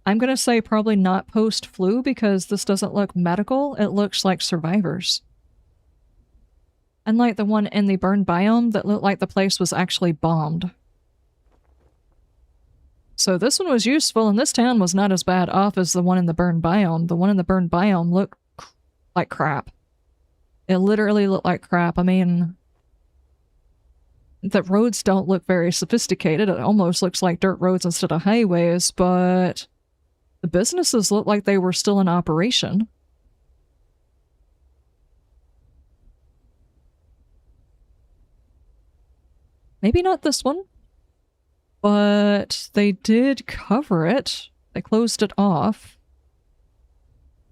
I'm gonna say probably not post-flu because this doesn't look medical. It looks like survivors. Unlike the one in the burned biome that looked like the place was actually bombed. So this one was useful and this town was not as bad off as the one in the burned biome. The one in the burned biome looked like crap. It literally looked like crap. I mean, the roads don't look very sophisticated. It almost looks like dirt roads instead of highways, but the businesses look like they were still in operation. Maybe not this one, but they did cover it. They closed it off.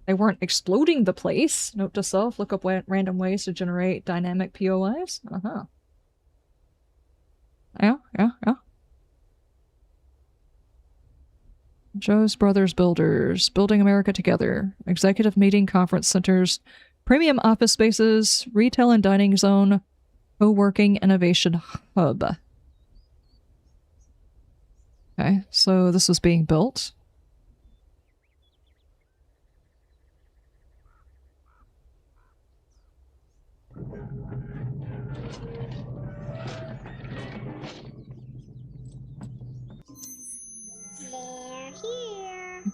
They weren't exploding the place. Note to self, look up random ways to generate dynamic POIs. Uh-huh. Yeah. Joe's Brothers Builders, Building America Together, Executive Meeting Conference Centers, Premium Office Spaces, Retail and Dining Zone, Co-working Innovation Hub. Okay, so this is being built.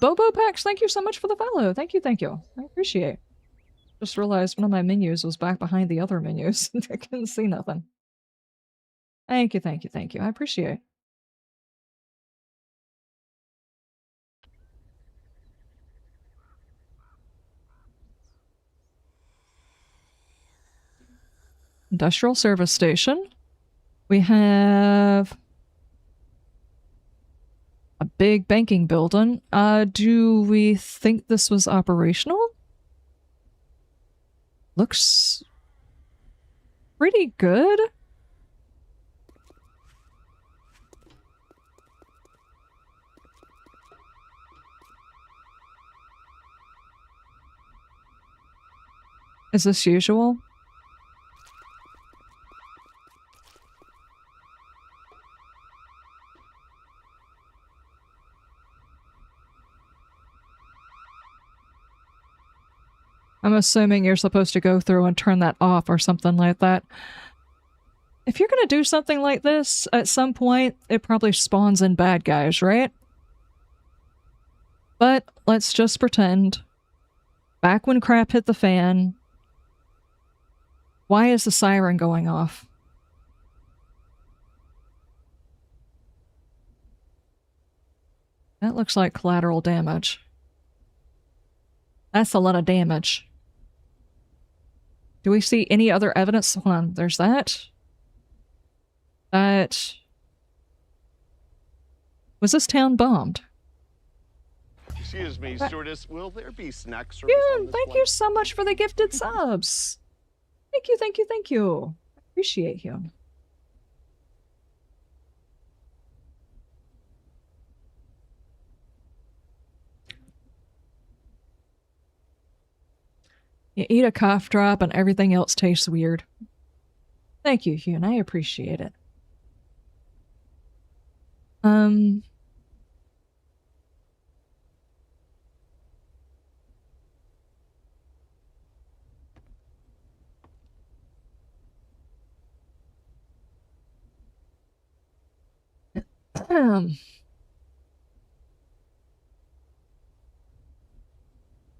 Bobo Packs, thank you so much for the follow. Thank you, thank you. I appreciate. Just realized one of my menus was back behind the other menus. I couldn't see nothing. Thank you, thank you, thank you. I appreciate. Industrial service station. We have a big banking building. Do we think this was operational? Looks pretty good. Is this usual? I'm assuming you're supposed to go through and turn that off or something like that. If you're gonna do something like this, at some point, it probably spawns in bad guys, right? But let's just pretend. Back when crap hit the fan, why is the siren going off? That looks like collateral damage. That's a lot of damage. Do we see any other evidence? Hold on, there's that. That... Was this town bombed? Excuse me, stewardess, will there be snack service on this thank flight? you so much for the gifted subs. Thank you, thank you, thank you. I appreciate you. You eat a cough drop and everything else tastes weird. Thank you, Hugh, and I appreciate it.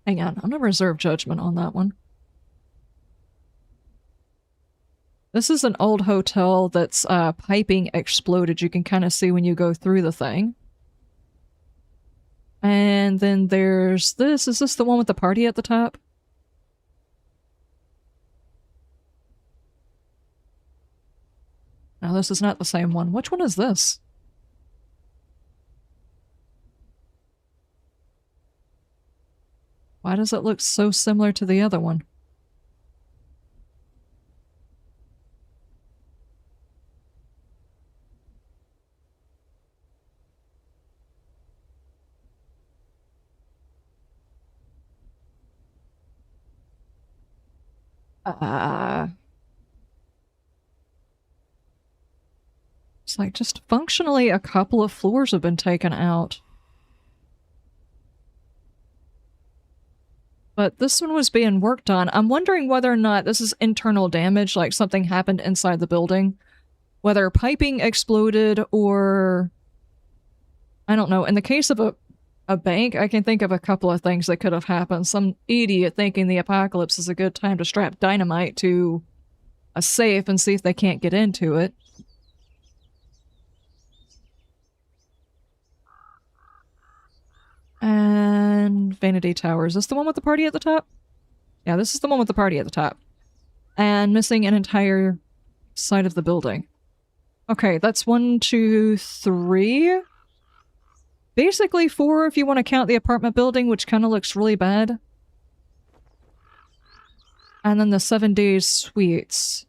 Hang on, I'm gonna reserve judgment on that one. This is an old hotel that's piping exploded. You can kind of see when you go through the thing. And then there's this. Is this the one with the party at the top? No, this is not the same one. Which one is this? Why does it look so similar to the other one? It's like just functionally a couple of floors have been taken out. But this one was being worked on. I'm wondering whether or not this is internal damage, like something happened inside the building. Whether piping exploded or... I don't know. In the case of a bank, I can think of a couple of things that could have happened. Some idiot thinking the apocalypse is a good time to strap dynamite to a safe and see if they can't get into it. And Vanity Tower. Is this the one with the party at the top? Yeah, this is the one with the party at the top. And missing an entire side of the building. Okay, that's 1, 2, 3. Basically 4 if you want to count the apartment building, which kind of looks really bad. And then the 7 days suites.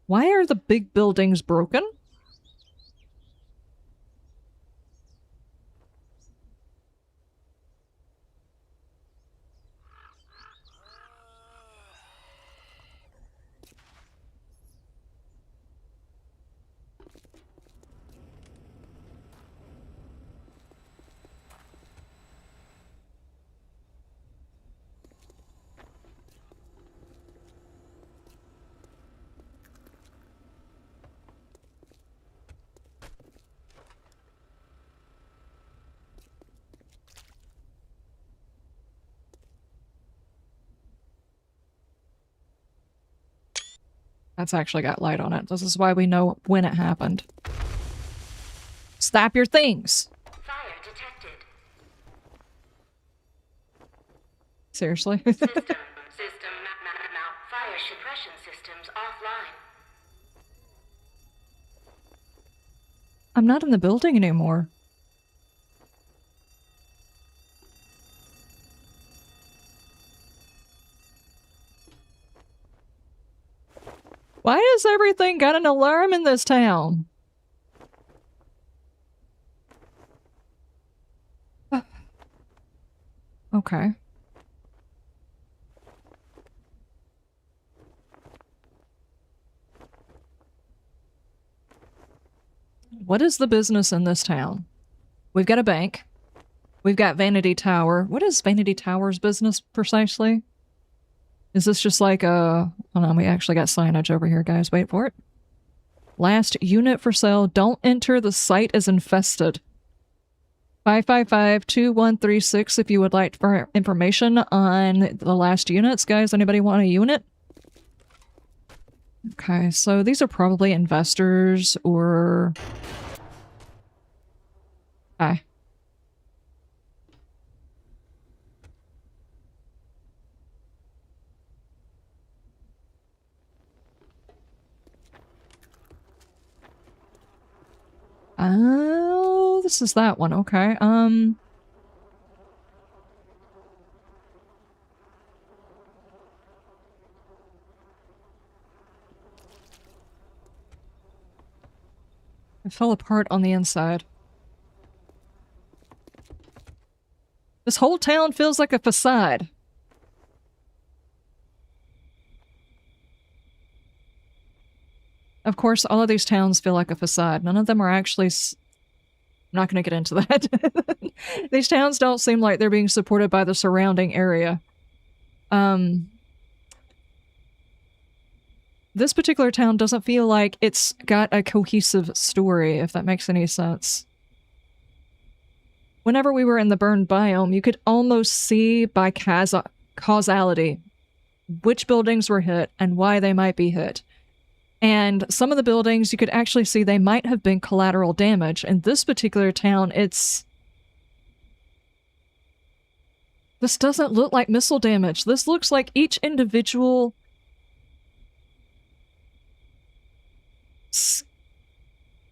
Why are the big buildings broken? That's actually got light on it. This is why we know when it happened. Stop your things! Fire detected. Seriously? System fire suppression systems offline. I'm not in the building anymore. Why has everything got an alarm in this town? Okay. What is the business in this town? We've got a bank. We've got Vanity Tower. What is Vanity Tower's business precisely? Is this just like a... Hold on, we actually got signage over here, guys. Wait for it. Last unit for sale. Don't enter. The site is infested. 555-2136 if you would like for information on the last units. Guys, anybody want a unit? Okay, so these are probably investors or... Hi. Oh, this is that one. Okay. It fell apart on the inside. This whole town feels like a facade. Of course, all of these towns feel like a facade. None of them are actually... I'm not going to get into that. These towns don't seem like they're being supported by the surrounding area. This particular town doesn't feel like it's got a cohesive story, if that makes any sense. Whenever we were in the burned biome, you could almost see by causality which buildings were hit and why they might be hit. And some of the buildings, you could actually see they might have been collateral damage. In this particular town, it's... This doesn't look like missile damage. This looks like each individual...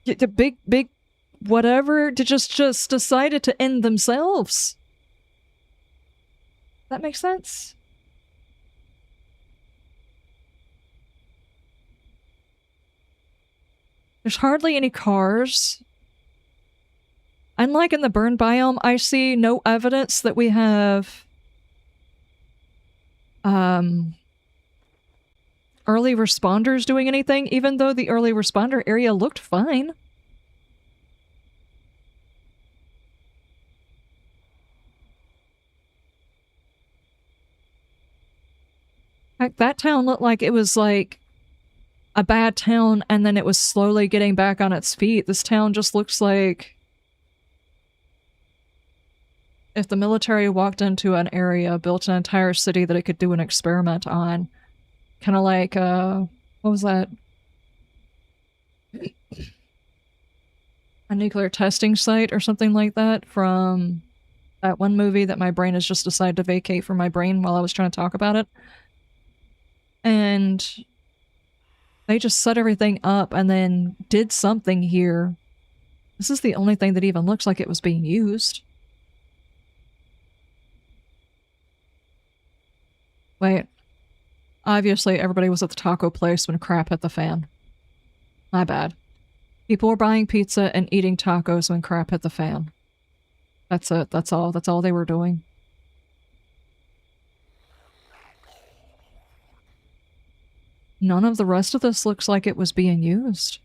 The big whatever just decided to end themselves. That makes sense? There's hardly any cars. Unlike in the burn biome, I see no evidence that we have early responders doing anything, even though the early responder area looked fine. Heck, that town looked like it was like a bad town and then it was slowly getting back on its feet. This town just looks like if the military walked into an area, built an entire city that it could do an experiment on. Kind of like, what was that? A nuclear testing site or something like that from that one movie that my brain has just decided to vacate from my brain while I was trying to talk about it. And they just set everything up and then did something here. This is the only thing that even looks like it was being used. Wait. Obviously, everybody was at the taco place when crap hit the fan. My bad. People were buying pizza and eating tacos when crap hit the fan. That's it. That's all. That's all they were doing. None of the rest of this looks like it was being used.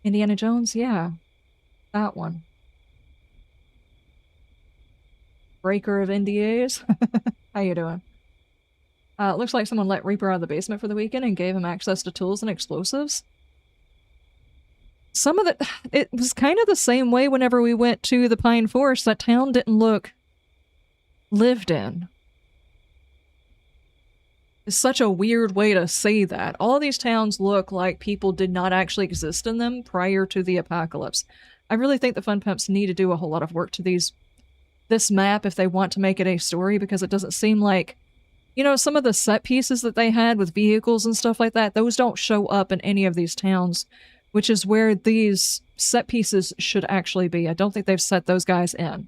Indiana Jones? Yeah. That one. Breaker of NDAs? How you doing? It looks like someone let Reaper out of the basement for the weekend and gave him access to tools and explosives. Some of it was kind of the same way whenever we went to the Pine Forest. That town didn't look lived in. is such a weird way to say that. All of these towns look like people did not actually exist in them prior to the apocalypse. I really think the Fun Pimps need to do a whole lot of work to this map if they want to make it a story, because it doesn't seem like, you know, some of the set pieces that they had with vehicles and stuff like that, those don't show up in any of these towns, which is where these set pieces should actually be. I don't think they've set those guys in.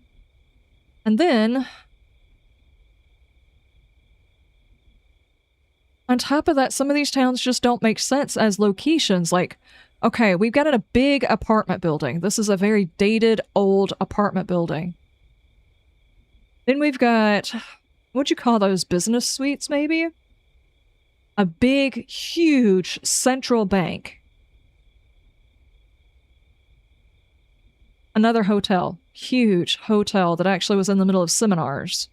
And then, on top of that, some of these towns just don't make sense as locations. Like, okay, we've got a big apartment building. This is a very dated, old apartment building. Then we've got, what'd you call those, business suites, maybe? A big, huge central bank. Another hotel. Huge hotel that actually was in the middle of seminars.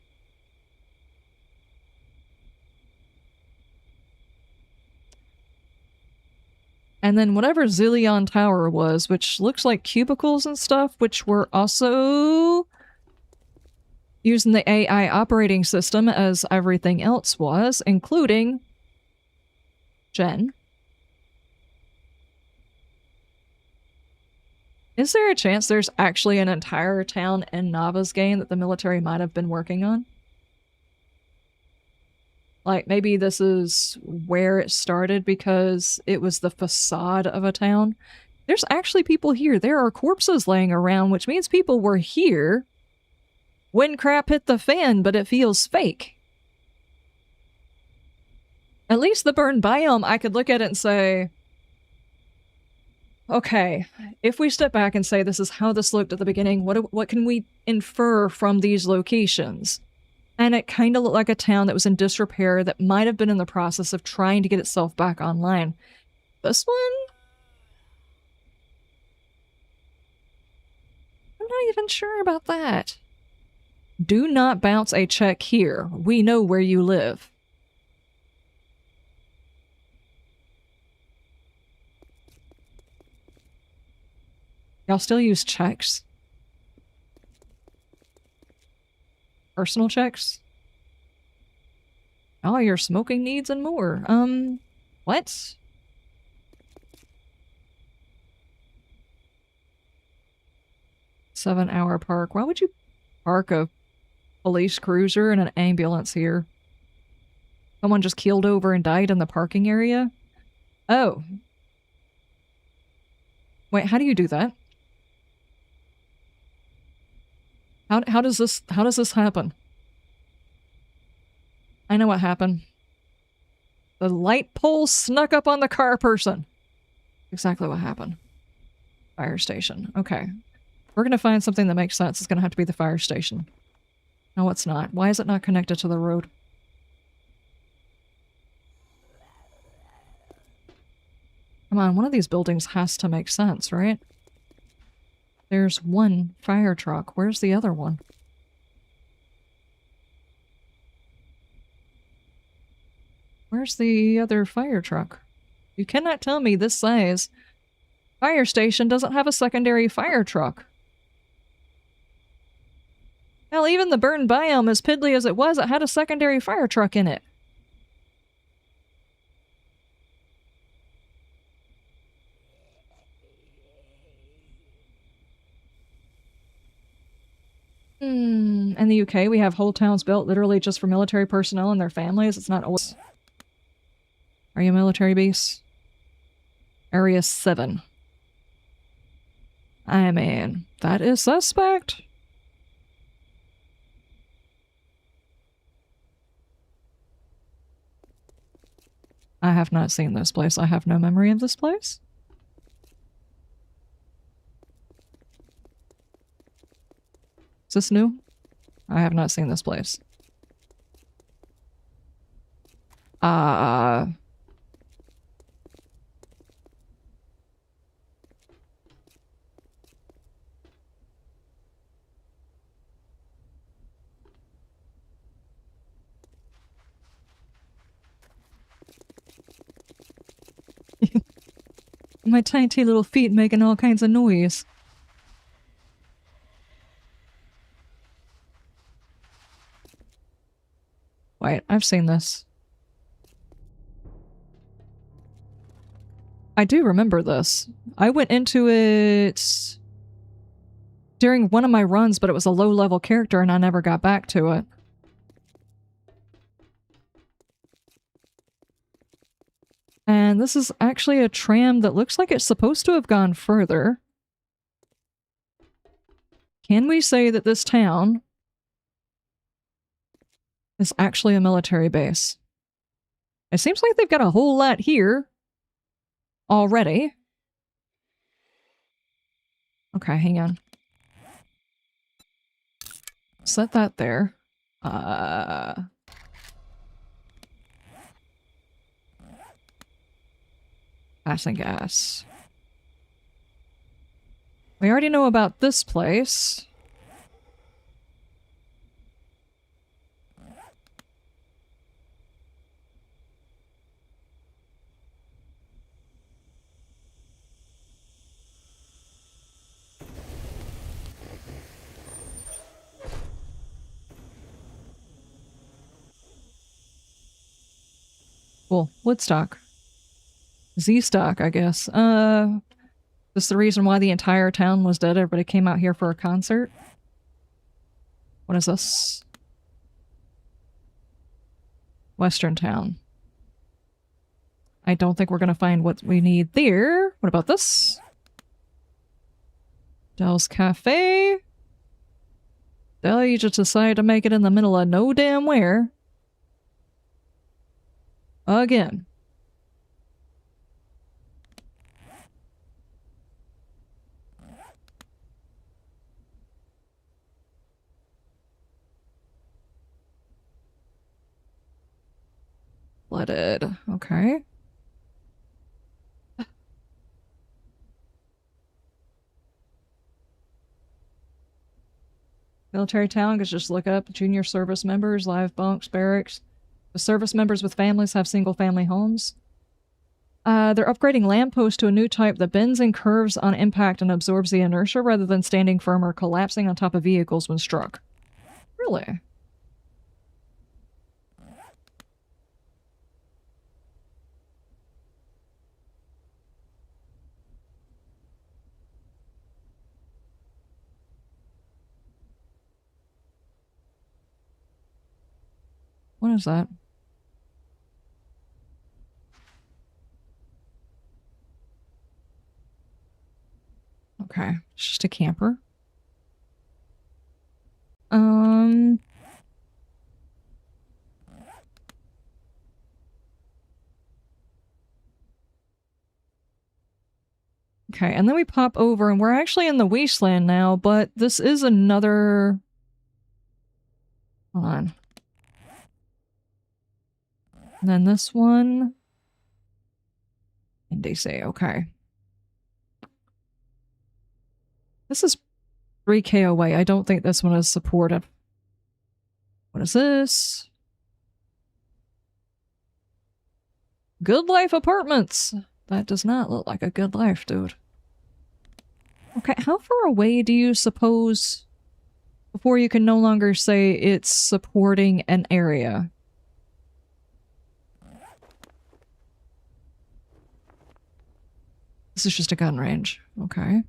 And then whatever Zillion Tower was, which looks like cubicles and stuff, which were also using the AI operating system as everything else was, including Jen. Is there a chance there's actually an entire town in Navezgane that the military might have been working on? Like, maybe this is where it started because it was the facade of a town. There's actually people here. There are corpses laying around, which means people were here when crap hit the fan, but it feels fake. At least the burned biome, I could look at it and say, okay, if we step back and say this is how this looked at the beginning, what can we infer from these locations? And it kind of looked like a town that was in disrepair that might have been in the process of trying to get itself back online. This one? I'm not even sure about that. Do not bounce a check here. We know where you live. Y'all still use checks? Personal checks? All your smoking needs and more. What? Seven-hour park. Why would you park a police cruiser and an ambulance here? Someone just keeled over and died in the parking area? Oh. Wait, how do you do that? How does this happen? I know what happened. The light pole snuck up on the car person. Exactly what happened. Fire station. Okay. We're gonna find something that makes sense. It's gonna have to be the fire station. No, it's not. Why is it not connected to the road? Come on, one of these buildings has to make sense, right? There's one fire truck. Where's the other one? Where's the other fire truck? You cannot tell me this size fire station doesn't have a secondary fire truck. Hell, even the burned biome, as piddly as it was, it had a secondary fire truck in it. In the UK, we have whole towns built literally just for military personnel and their families. It's not always... Are you a military base? Area 7. I mean, that is suspect. I have not seen this place. I have no memory of this place. Is this new? I have not seen this place. My tiny little feet making all kinds of noise. Wait, I've seen this. I do remember this. I went into it during one of my runs, but it was a low-level character and I never got back to it. And this is actually a tram that looks like it's supposed to have gone further. Can we say that this town is actually a military base? It seems like they've got a whole lot here already. Okay, hang on. Set that there. Passing gas. We already know about this place. Cool. Woodstock. Z-Stock, I guess. This is the reason why the entire town was dead. Everybody came out here for a concert. What is this? Western Town. I don't think we're gonna find what we need there. What about this? Dell's Cafe. Dell, you just decided to make it in the middle of no damn where. Again. Flooded. Okay. Military town, could just look up junior service members, live bunks, barracks. The service members with families have single-family homes. They're upgrading lampposts to a new type that bends and curves on impact and absorbs the inertia rather than standing firm or collapsing on top of vehicles when struck. Really? What is that? Okay, it's just a camper. Okay, and then we pop over and we're actually in the wasteland now, but this is another... Hold on. And then this one... And they say, okay. This is 3K away. I don't think this one is supported. What is this? Good Life Apartments! That does not look like a good life, dude. Okay, how far away do you suppose before you can no longer say it's supporting an area? This is just a gun range. Okay.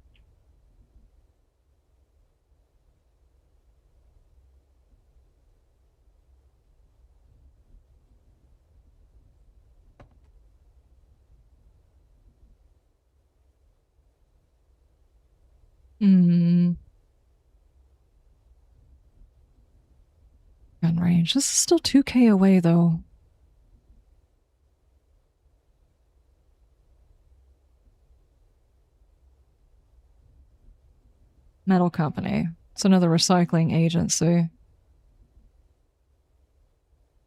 Gun range. This is still 2K away, though. Metal company. It's another recycling agency.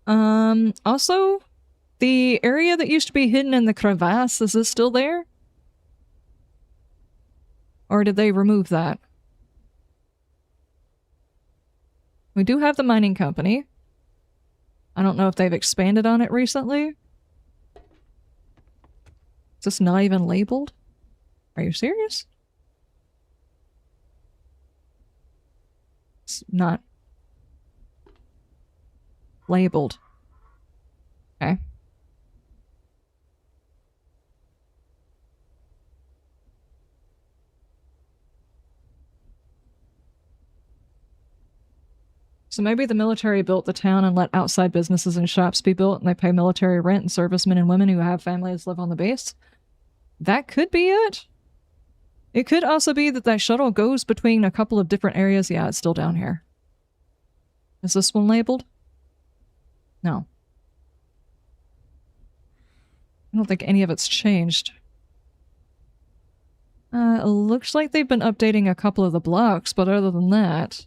Also, the area that used to be hidden in the crevasse, is this still there? Or did they remove that? We do have the mining company. I don't know if they've expanded on it recently. Is this not even labeled? Are you serious? It's not labeled. Okay. So maybe the military built the town and let outside businesses and shops be built, and they pay military rent and servicemen and women who have families live on the base. That could be it. It could also be that that shuttle goes between a couple of different areas. Yeah, it's still down here. Is this one labeled? No. I don't think any of it's changed. It looks like they've been updating a couple of the blocks, but other than that,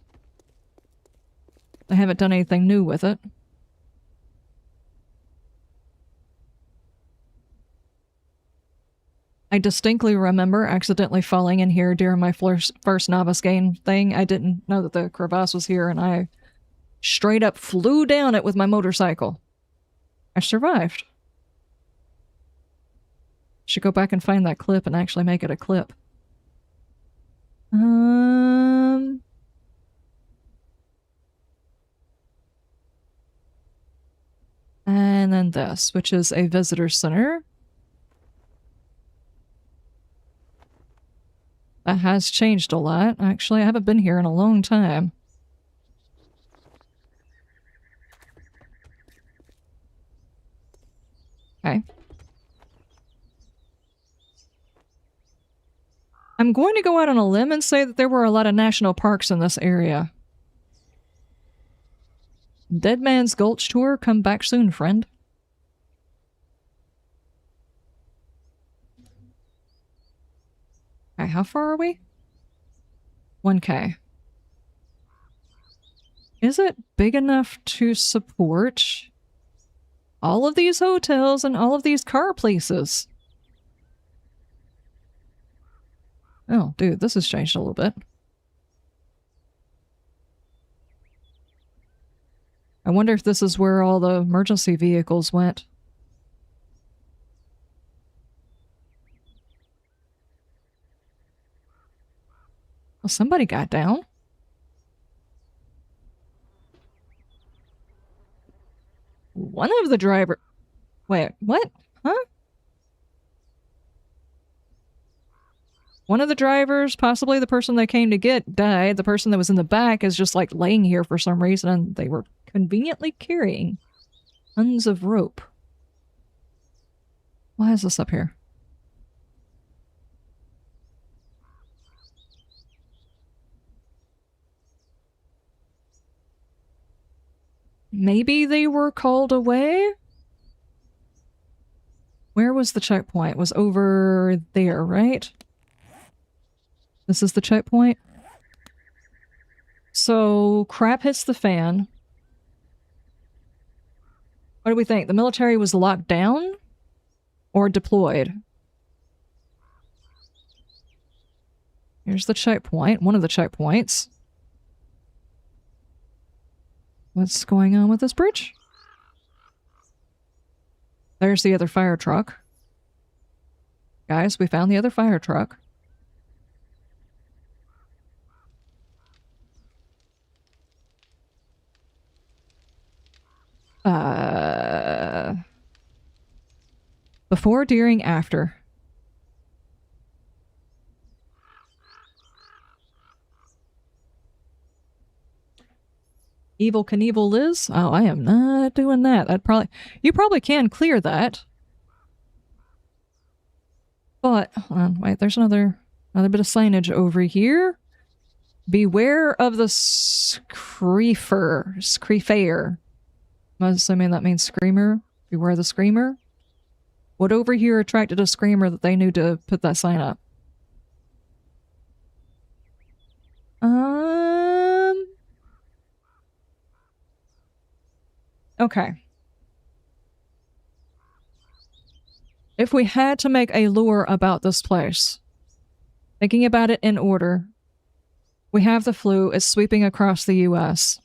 they haven't done anything new with it. I distinctly remember accidentally falling in here during my first Navezgane thing. I didn't know that the crevasse was here, and I straight up flew down it with my motorcycle. I survived. Should go back and find that clip and actually make it a clip. And then this, which is a visitor center. That has changed a lot. Actually, I haven't been here in a long time. Okay. I'm going to go out on a limb and say that there were a lot of national parks in this area. Dead Man's Gulch Tour, come back soon, friend. Okay, how far are we? 1K. Is it big enough to support all of these hotels and all of these car places? Oh, dude, this has changed a little bit. I wonder if this is where all the emergency vehicles went. Well, somebody got down. One of the driver... Wait, what? Huh? One of the drivers, possibly the person they came to get, died. The person that was in the back is just like laying here for some reason, and they were conveniently carrying tons of rope. Why is this up here? Maybe they were called away? Where was the checkpoint? It was over there, right? This is the checkpoint. So, crap hits the fan. What do we think? The military was locked down? Or deployed? Here's the checkpoint, one of the checkpoints. What's going on with this bridge? There's the other fire truck. Guys, we found the other fire truck. Before, during, after. Evil Knievel Liz? Oh, I am not doing that. You probably can clear that. But, hold on, wait, there's another bit of signage over here. Beware of the screefer. I'm assuming that means screamer. Beware of the screamer. What over here attracted a screamer that they knew to put that sign up? Okay. If we had to make a lure about this place, thinking about it in order, we have the flu, it's sweeping across the US.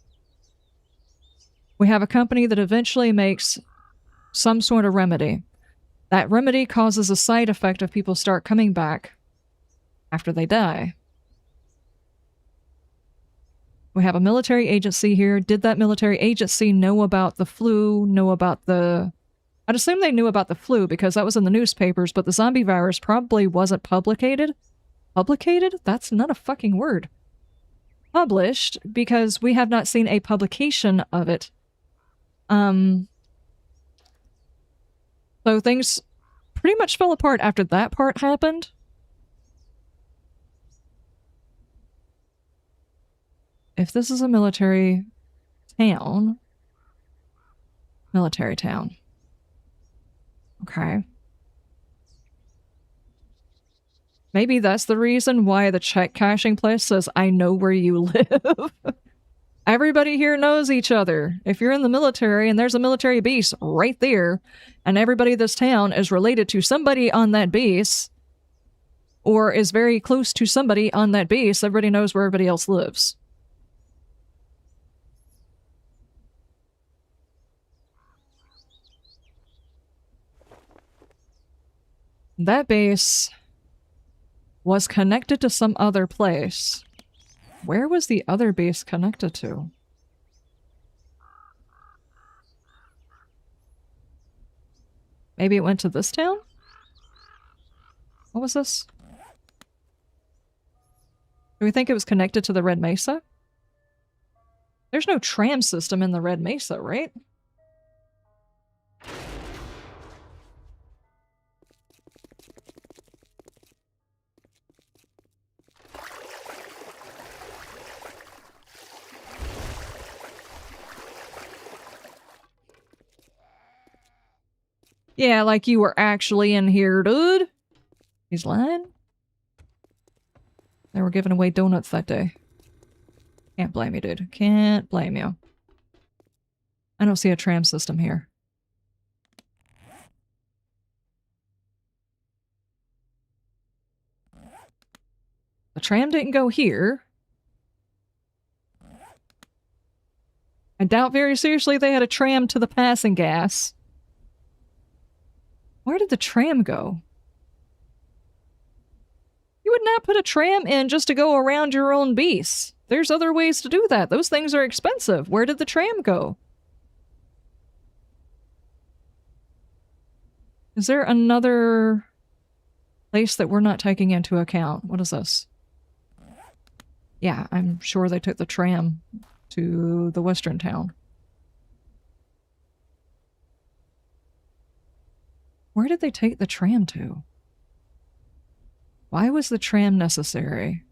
We have a company that eventually makes some sort of remedy. That remedy causes a side effect of people start coming back after they die. We have a military agency here. Did that military agency know about the flu, I'd assume they knew about the flu because that was in the newspapers, but the zombie virus probably wasn't publicated. Publicated? That's not a fucking word. published because we have not seen a publication of it. So things pretty much fell apart after that part happened. If this is a military town. Okay. Maybe that's the reason why the check cashing place says, I know where you live. Everybody here knows each other. If you're in the military and there's a military base right there, and everybody in this town is related to somebody on that base, or is very close to somebody on that base, everybody knows where everybody else lives. That base was connected to some other place. Where was the other base connected to? Maybe it went to this town? What was this? Do we think it was connected to the Red Mesa? There's no tram system in the Red Mesa, right? Yeah, like you were actually in here, dude. He's lying. They were giving away donuts that day. Can't blame you, dude. Can't blame you. I don't see a tram system here. The tram didn't go here. I doubt very seriously they had a tram to the passing gas. Where did the tram go? You would not put a tram in just to go around your own base. There's other ways to do that. Those things are expensive. Where did the tram go? Is there another place that we're not taking into account? What is this? Yeah, I'm sure they took the tram to the western town. Where did they take the tram to? Why was the tram necessary?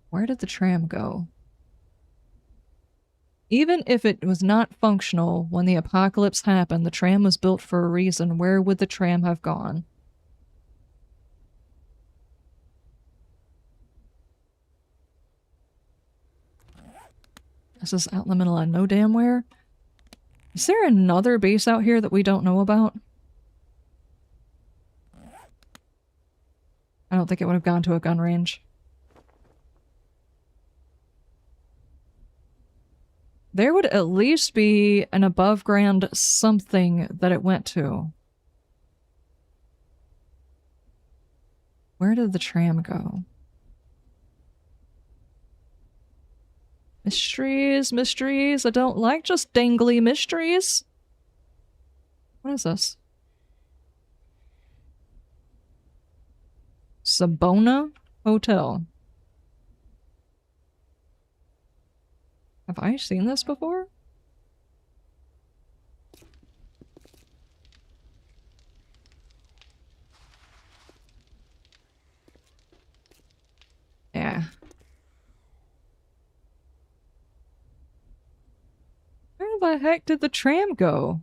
Where did the tram go? Even if it was not functional when the apocalypse happened, the tram was built for a reason. Where would the tram have gone? This is out in the middle of no damn where. Is there another base out here that we don't know about? I don't think it would have gone to a gun range. There would at least be an above ground something that it went to. Where did the tram go? Mysteries, mysteries. I don't like just dangly mysteries. What is this? Sabona Hotel. Have I seen this before? Yeah. Where the heck did the tram go?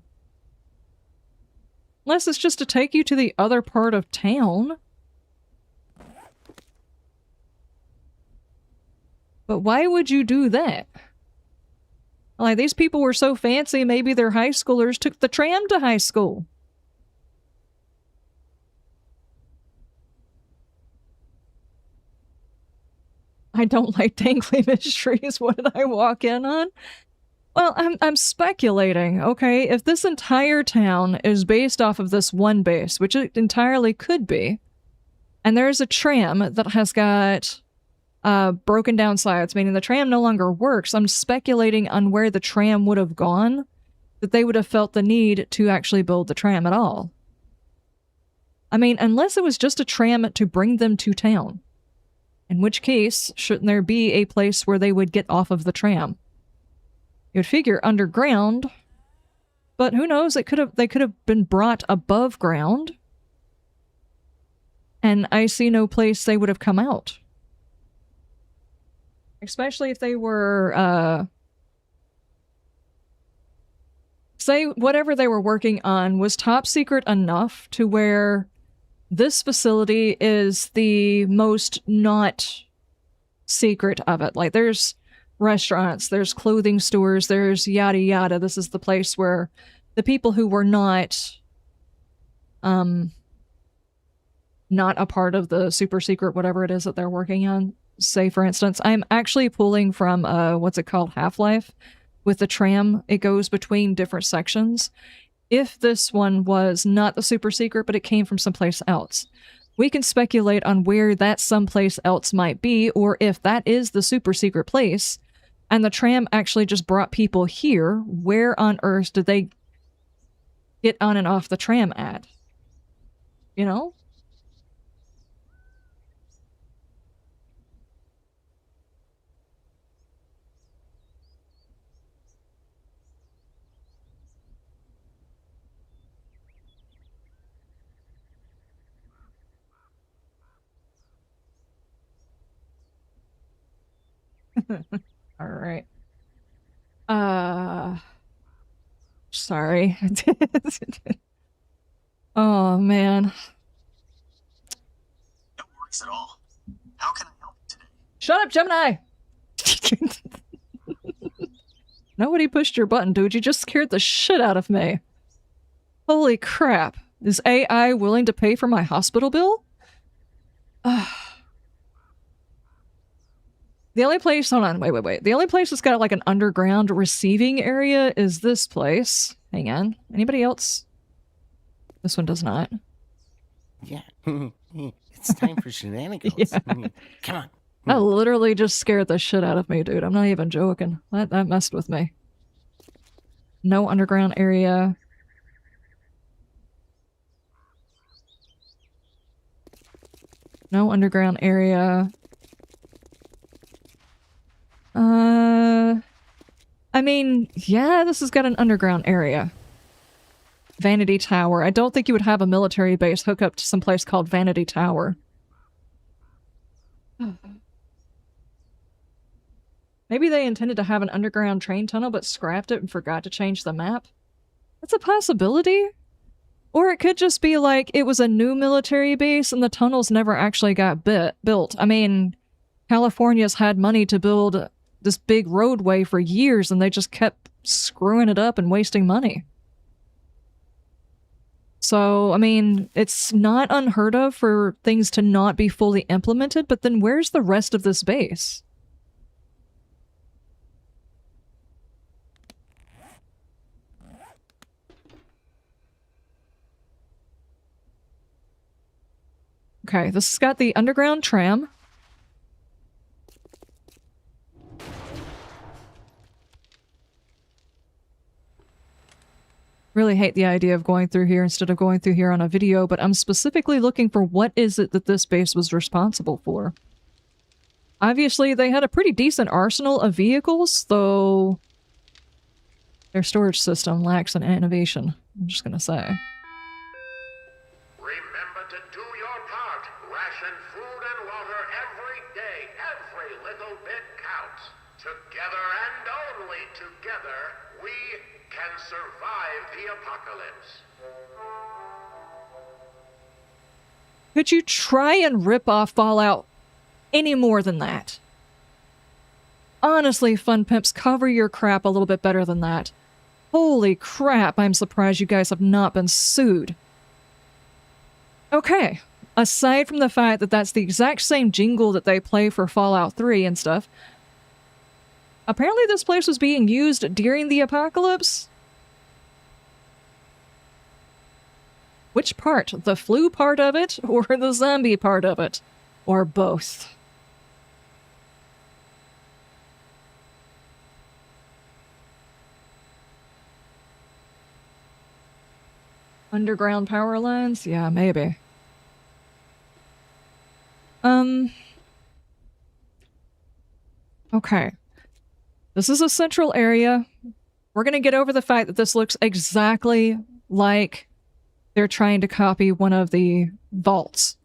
Unless it's just to take you to the other part of town. But why would you do that? Like, these people were so fancy, maybe their high schoolers took the tram to high school. I don't like dangly mysteries. What did I walk in on? Well, I'm speculating, okay? If this entire town is based off of this one base, which it entirely could be, and there's a tram that has got broken down sides, meaning the tram no longer works, I'm speculating on where the tram would have gone that they would have felt the need to actually build the tram at all. I mean, unless it was just a tram to bring them to town. In which case, shouldn't there be a place where they would get off of the tram? You would figure underground, but who knows? They could have been brought above ground, and I see no place they would have come out. Especially if they were, say whatever they were working on was top secret enough to where this facility is the most not secret of it. Like, there's restaurants, there's clothing stores, there's yada yada. This is the place where the people who were not a part of the super secret whatever it is that they're working on. Say, for instance, I'm actually pulling from what's it called, Half-Life. With the tram, it goes between different sections. If this one was not the super secret, but it came from someplace else, we can speculate on where that someplace else might be, or if that is the super secret place, and the tram actually just brought people here, where on earth did they get on and off the tram at? You know? All right. Sorry. Oh, man. No worries at all. How can I help you today? Shut up, Gemini! Nobody pushed your button, dude. You just scared the shit out of me. Holy crap. Is AI willing to pay for my hospital bill? The only place, hold on, wait. The only place that's got like an underground receiving area is this place. Hang on. Anybody else? This one does not. Yeah. It's time for shenanigans. Yeah. Come on. That literally just scared the shit out of me, dude. I'm not even joking. That messed with me. No underground area. No underground area. I mean, yeah, this has got an underground area. Vanity Tower. I don't think you would have a military base hook up to some place called Vanity Tower. Maybe they intended to have an underground train tunnel but scrapped it and forgot to change the map? That's a possibility. Or it could just be like it was a new military base and the tunnels never actually got built. I mean, California's had money to build this big roadway for years and they just kept screwing it up and wasting money. So, I mean, it's not unheard of for things to not be fully implemented, but then where's the rest of this base? Okay, this has got the underground tram. Really hate the idea of going through here instead of going through here on a video, but I'm specifically looking for what is it that this base was responsible for. Obviously, they had a pretty decent arsenal of vehicles, though their storage system lacks an innovation, I'm just gonna say. Remember to do your part. Ration food and water every day. Every little bit counts. Together and only together, we can survive the apocalypse. Could you try and rip off Fallout any more than that? Honestly, Fun Pimps, cover your crap a little bit better than that. Holy crap, I'm surprised you guys have not been sued. Okay, aside from the fact that that's the exact same jingle that they play for Fallout 3 and stuff, apparently this place was being used during the apocalypse? Which part? The flu part of it, or the zombie part of it? Or both? Underground power lines? Yeah, maybe. Okay. This is a central area. We're going to get over the fact that this looks exactly like they're trying to copy one of the vaults.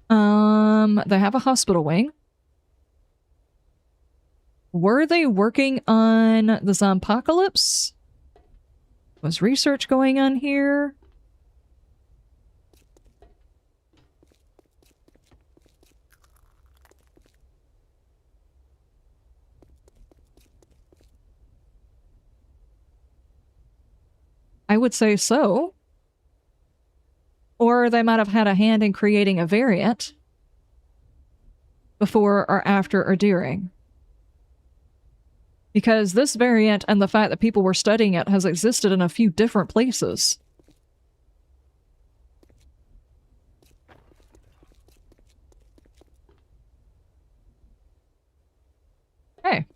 They have a hospital wing. Were they working on the zompocalypse? Was research going on here? I would say so. Or they might have had a hand in creating a variant before or after or during. Because this variant and the fact that people were studying it has existed in a few different places. Hey.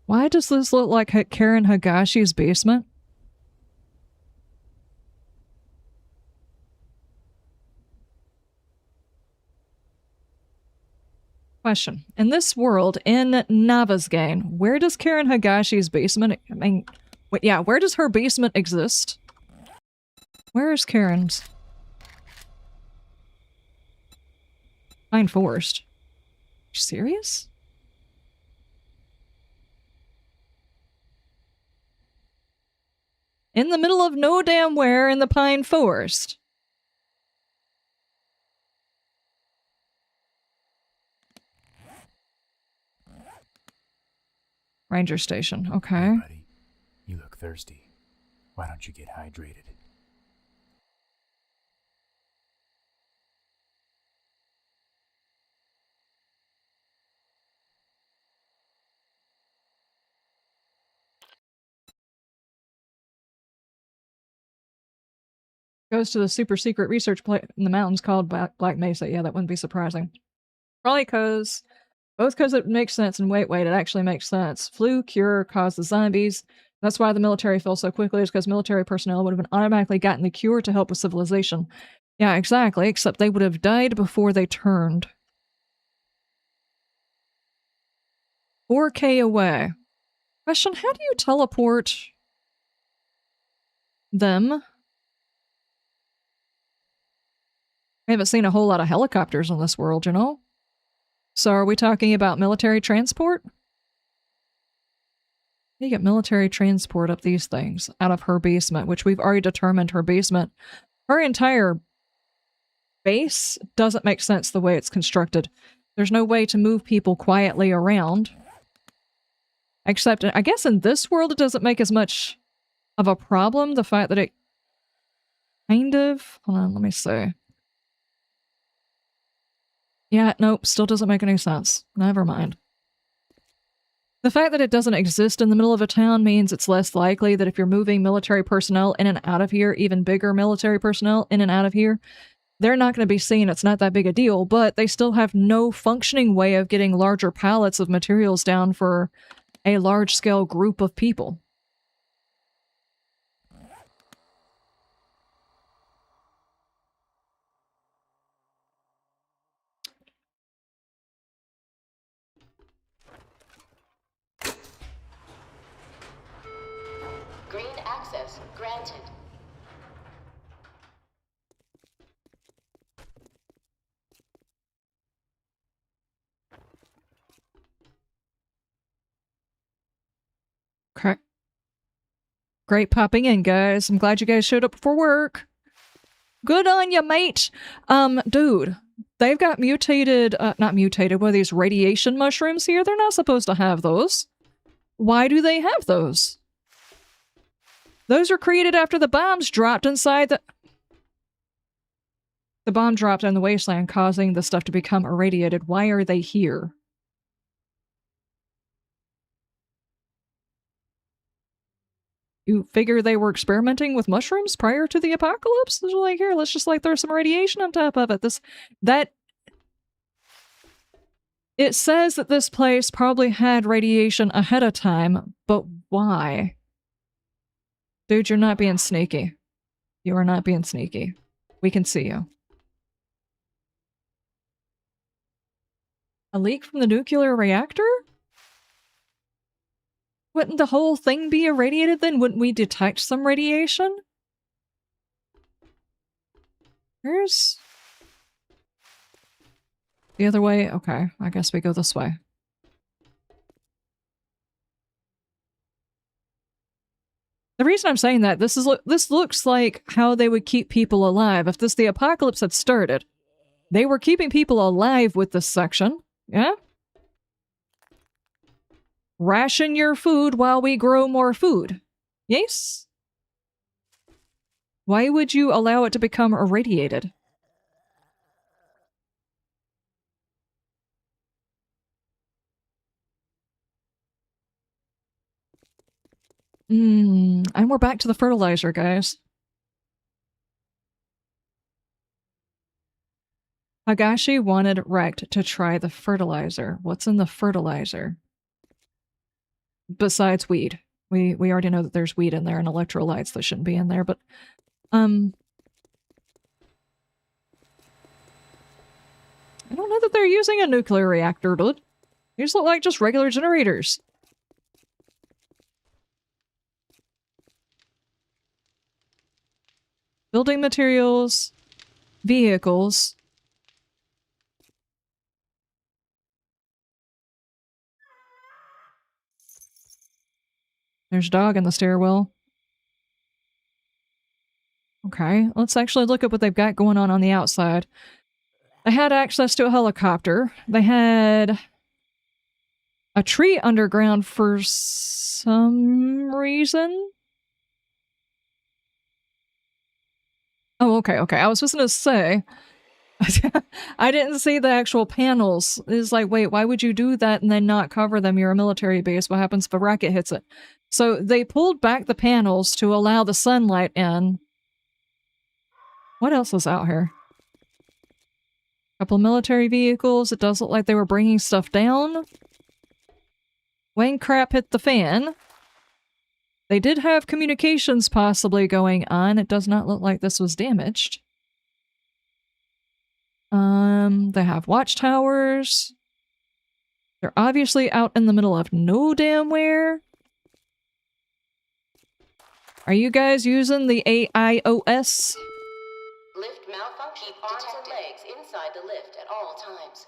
Why does this look like Karen Higashi's basement? Question. In this world, in Navezgane, where does Karen Higashi's basement... I mean, yeah, where does her basement exist? Where is Karen's? Pine Forest. You serious? In the middle of no damn where in the Pine Forest. Ranger station, okay. Hey, buddy, you look thirsty. Why don't you get hydrated? Goes to the super secret research in the mountains called Black Mesa. Yeah, that wouldn't be surprising. Probably because... Both because it makes sense and wait, it actually makes sense. Flu cure caused the zombies. That's why the military fell so quickly, is because military personnel would have been automatically gotten the cure to help with civilization. Yeah, exactly, except they would have died before they turned. 4K away. Question, how do you teleport them? I haven't seen a whole lot of helicopters in this world, you know? So are we talking about military transport? You get military transport up these things out of her basement, which we've already determined her basement. Her entire base doesn't make sense the way it's constructed. There's no way to move people quietly around. Except, I guess in this world it doesn't make as much of a problem, the fact that it kind of... Hold on, let me see. Yeah, nope, still doesn't make any sense. Never mind. The fact that it doesn't exist in the middle of a town means it's less likely that if you're moving military personnel in and out of here, even bigger military personnel in and out of here, they're not going to be seen. It's not that big a deal, but they still have no functioning way of getting larger pallets of materials down for a large-scale group of people. Green access granted. Okay. Great popping in, guys. I'm glad you guys showed up for work. Good on ya, mate. Dude, they've got mutated, not mutated, what are these radiation mushrooms here? They're not supposed to have those. Why do they have those? Those were created after the bombs dropped inside the... The bomb dropped in the wasteland, causing the stuff to become irradiated. Why are they here? You figure they were experimenting with mushrooms prior to the apocalypse? They're like, here, let's just like throw some radiation on top of it. It says that this place probably had radiation ahead of time, but why? Dude, you're not being sneaky. You are not being sneaky. We can see you. A leak from the nuclear reactor? Wouldn't the whole thing be irradiated then? Wouldn't we detect some radiation? Where's... the other way? Okay, I guess we go this way. The reason I'm saying that, this looks like how they would keep people alive. If the apocalypse had started, they were keeping people alive with this section. Yeah? Ration your food while we grow more food. Yes? Why would you allow it to become irradiated? And we're back to the fertilizer, guys. Hagashi wanted Rect to try the fertilizer. What's in the fertilizer? Besides weed. We already know that there's weed in there and electrolytes that shouldn't be in there, but I don't know that they're using a nuclear reactor, dude. These look like just regular generators. Building materials, vehicles. There's a dog in the stairwell. Okay, let's actually look at what they've got going on the outside. They had access to a helicopter. They had a tree underground for some reason. Oh, okay. I was just gonna say, I didn't see the actual panels. It's like, wait, why would you do that and then not cover them? You're a military base. What happens if a rocket hits it? So they pulled back the panels to allow the sunlight in. What else is out here? Couple of military vehicles. It does look like they were bringing stuff down. When crap hit the fan. They did have communications possibly going on. It does not look like this was damaged. They have watchtowers. They're obviously out in the middle of no damn where. Are you guys using the AIOS? Lift malfunction. Keep arms and legs inside the lift at all times.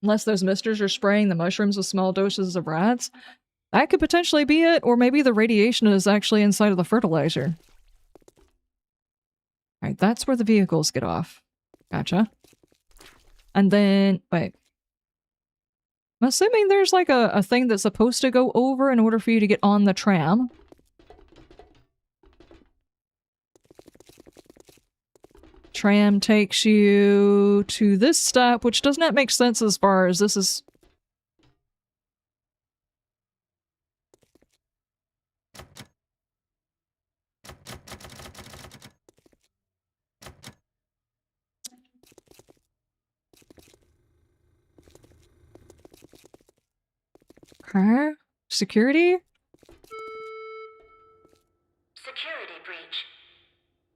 Unless those misters are spraying the mushrooms with small doses of rats. That could potentially be it, or maybe the radiation is actually inside of the fertilizer. Alright, that's where the vehicles get off. Gotcha. And then, wait. I'm assuming there's like a thing that's supposed to go over in order for you to get on the tram. Tram takes you to this stop, which does not make sense as far as this is... Okay. Security? Security breach.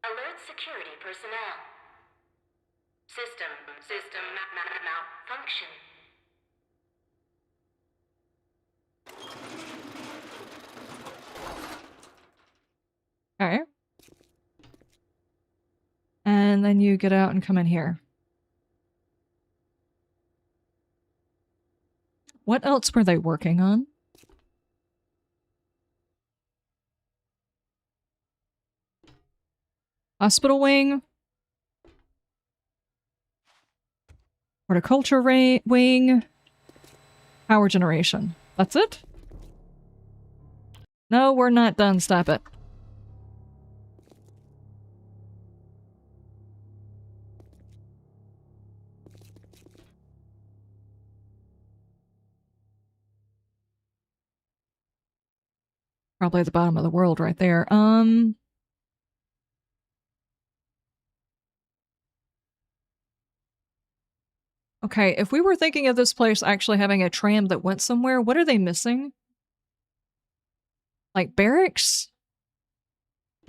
Alert security personnel. System malfunction. Okay. And then you get out and come in here. What else were they working on? Hospital wing. Horticulture wing. Power generation. That's it? No, we're not done. Stop it. Probably at the bottom of the world right there. Okay, if we were thinking of this place actually having a tram that went somewhere, what are they missing? Like barracks?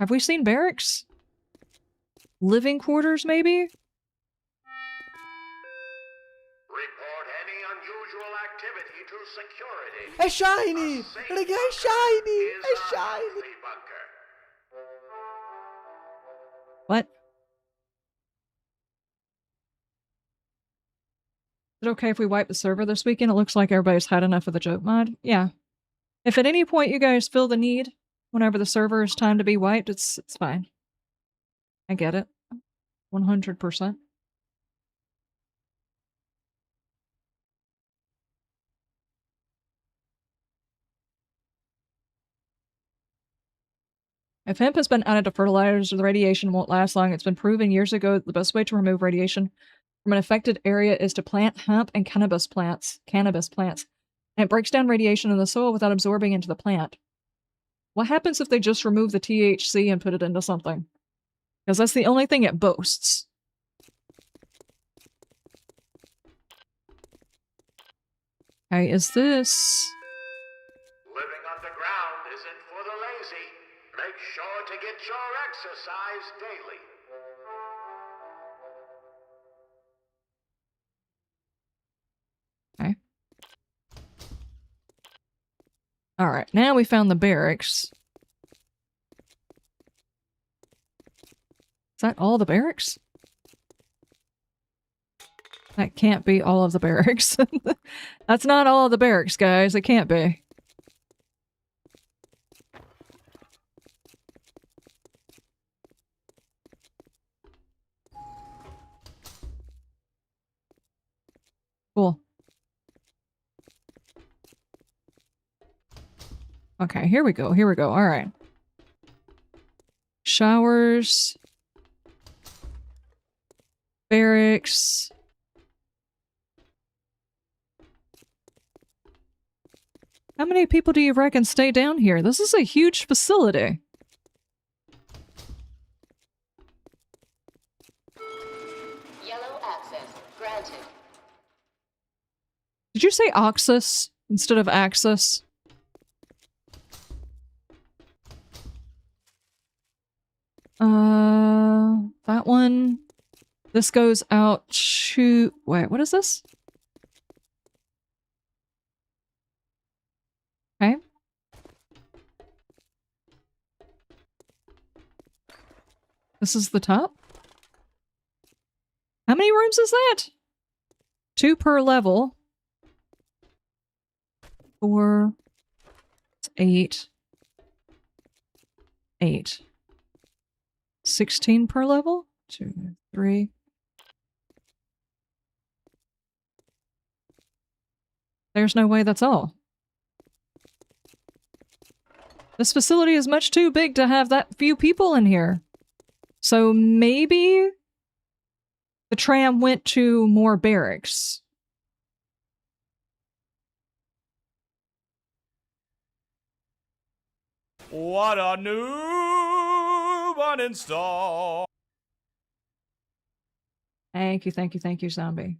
Have we seen barracks? Living quarters, maybe? Report any unusual activity to security. È shiny! A safe Raga, è bunker shiny! is È a shiny! healthy bunker. What? Is it okay if we wipe the server this weekend? It looks like everybody's had enough of the joke mod. Yeah. If at any point you guys feel the need, whenever the server is time to be wiped, it's fine. I get it. 100%. If hemp has been added to fertilizers, the radiation won't last long. It's been proven years ago that the best way to remove radiation from an affected area is to plant hemp and cannabis plants. And it breaks down radiation in the soil without absorbing into the plant. What happens if they just remove the THC and put it into something? Because that's the only thing it boasts. Okay, is this... Living underground isn't for the lazy. Make sure to get your exercise daily. Okay. Alright, now we found the barracks. Is that all the barracks? That can't be all of the barracks. That's not all of the barracks, guys. It can't be. Cool. Okay, here we go. Here we go. All right. Showers. Barracks. How many people do you reckon stay down here? This is a huge facility. Yellow access granted. Did you say Oxus instead of Axis? That one. This goes out to... Wait, what is this? Okay. This is the top. How many rooms is that? 2 per level. 4, 8, 8. 16 per level? 2, 3. There's no way that's all. This facility is much too big to have that few people in here. So maybe the tram went to more barracks. What a noob uninstall. Thank you, zombie.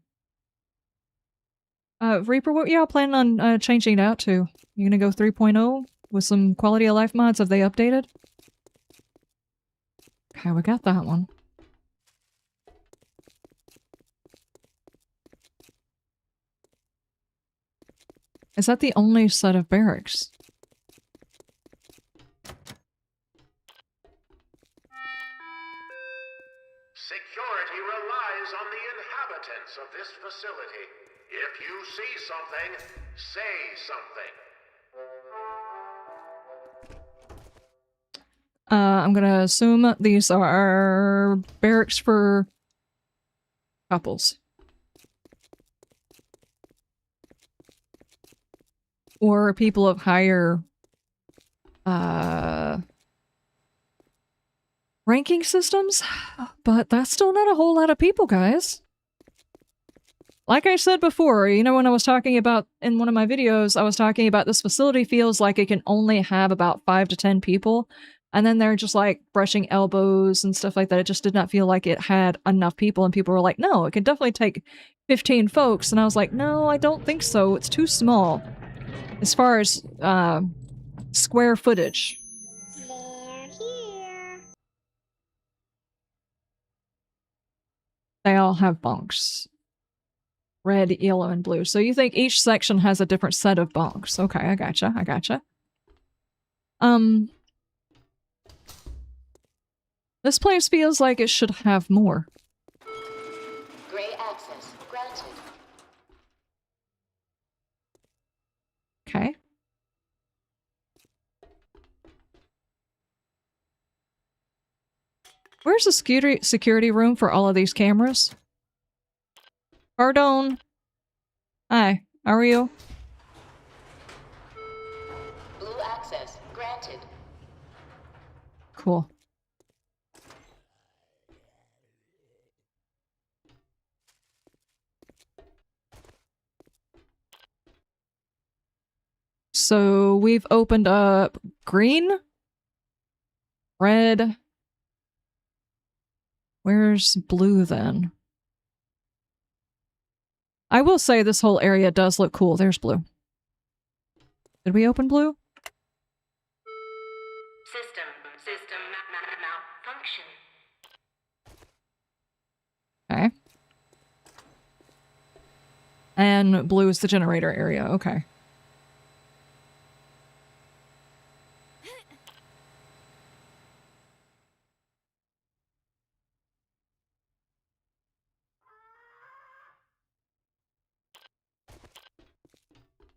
Reaper, what y'all planning on changing it out to? You gonna go 3.0 with some quality of life mods? Have they updated? Okay, we got that one. Is that the only set of barracks? Security relies on the inhabitants of this facility. If you see something, say something. I'm gonna assume these are barracks for couples. Or people of higher ranking systems, but that's still not a whole lot of people, guys. like I said before, you know, when I was talking about in one of my videos, I was talking about this facility feels like it can only have about 5 to 10 people. And then they're just like brushing elbows and stuff like that. It just did not feel like it had enough people. And people were like, no, it can definitely take 15 folks. And I was like, no, I don't think so. It's too small as far as square footage. They're here. They all have bunks. Red, yellow, and blue. So you think each section has a different set of bunks. Okay, I gotcha, I gotcha. This place feels like it should have more. Gray access granted. Okay. Where's the security room for all of these cameras? Pardon. Hi, how are you? Blue access granted. Cool. So we've opened up green, red. Where's blue then? I will say this whole area does look cool. There's blue. Did we open blue? System malfunction. Okay. And blue is the generator area. Okay.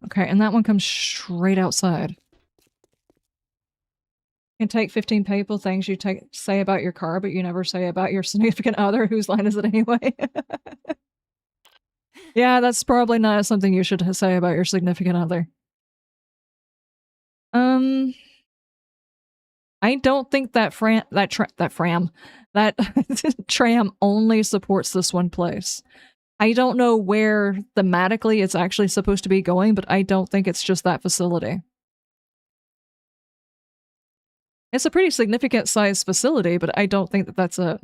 Okay, and that one comes straight outside. You can take 15 people things you say about your car, but you never say about your significant other. Whose line is it anyway? Yeah, that's probably not something you should say about your significant other. I don't think that tram only supports this one place. I don't know where thematically it's actually supposed to be going, but I don't think it's just that facility. It's a pretty significant sized facility, but I don't think that that's it.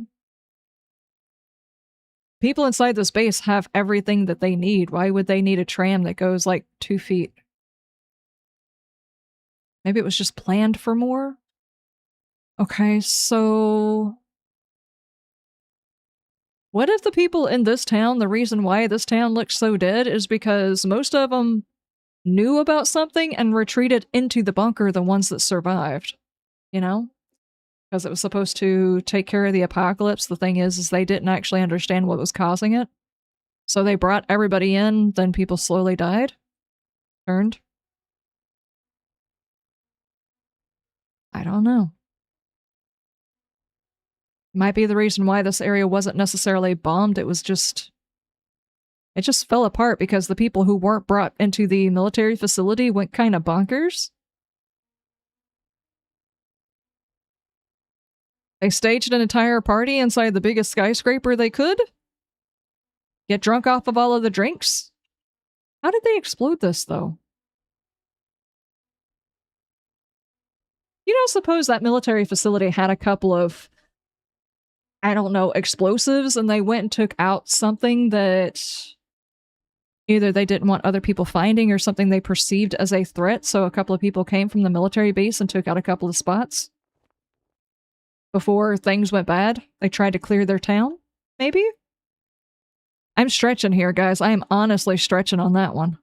People inside this base have everything that they need. Why would they need a tram that goes like 2 feet? Maybe it was just planned for more? Okay, so what if the people in this town, the reason why this town looks so dead is because most of them knew about something and retreated into the bunker, the ones that survived, you know? Because it was supposed to take care of the apocalypse. The thing is they didn't actually understand what was causing it. So they brought everybody in, then people slowly died. Turned. I don't know. Might be the reason why this area wasn't necessarily bombed. It just fell apart because the people who weren't brought into the military facility went kind of bonkers. They staged an entire party inside the biggest skyscraper they could. Get drunk off of all of the drinks. How did they explode this, though? You don't suppose that military facility had a couple of, I don't know, explosives, and they went and took out something that either they didn't want other people finding or something they perceived as a threat, so a couple of people came from the military base and took out a couple of spots? Before things went bad, they tried to clear their town? Maybe? I'm stretching here, guys. I am honestly stretching on that one.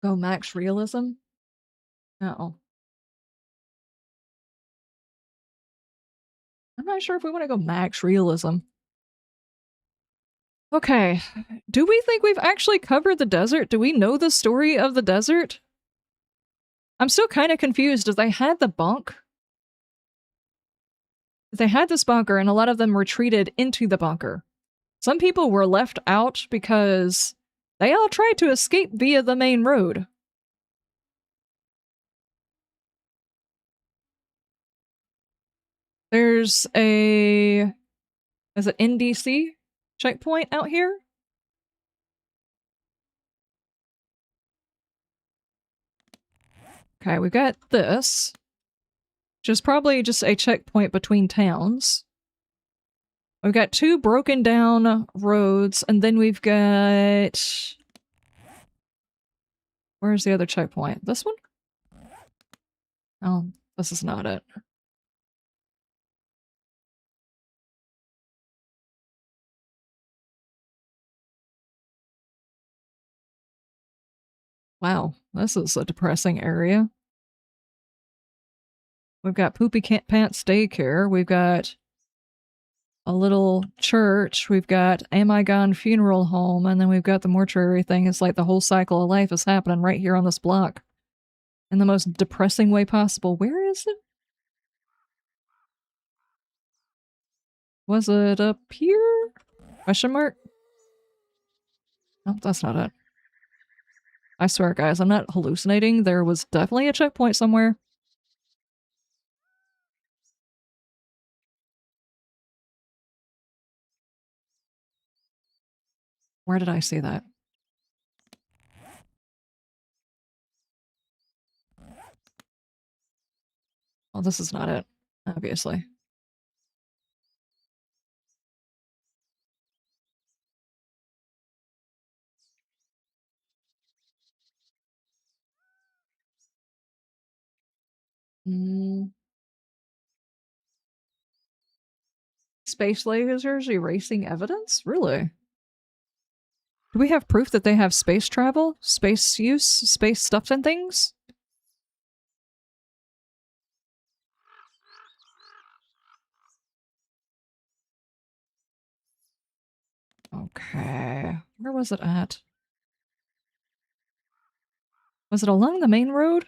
Go max realism? Uh-oh. I'm not sure if we want to go max realism. Okay, do we think we've actually covered the desert? Do we know the story of the desert? I'm still kind of confused. They had the bunk? They had this bunker, and a lot of them retreated into the bunker. Some people were left out because they all tried to escape via the main road. There's a... is it NDC checkpoint out here? Okay, we've got this, which is probably just a checkpoint between towns. We've got 2 broken down roads, and then we've got... where's the other checkpoint? This one? Oh, this is not it. Wow, this is a depressing area. We've got Poopy Pants Daycare. We've got a little church. We've got Am I Gone Funeral Home. And then we've got the mortuary thing. It's like the whole cycle of life is happening right here on this block. In the most depressing way possible. Where is it? Was it up here? Question mark? No, that's not it. I swear, guys, I'm not hallucinating. There was definitely a checkpoint somewhere. Where did I see that? Well, this is not it, obviously. Space lasers erasing evidence? Really? Do we have proof that they have space travel? Space use? Space stuff and things? Okay. Where was it at? Was it along the main road?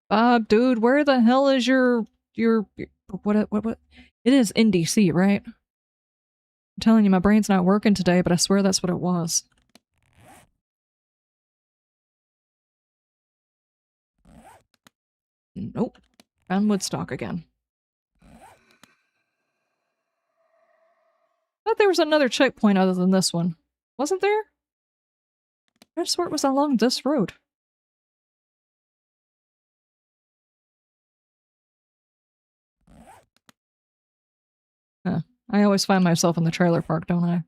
Bob, dude, where the hell is your what? It is NDC, right? I'm telling you, my brain's not working today, but I swear that's what it was. Nope. Found Woodstock again. Thought there was another checkpoint other than this one. Wasn't there? I swear it was along this road. Huh. I always find myself in the trailer park, don't I?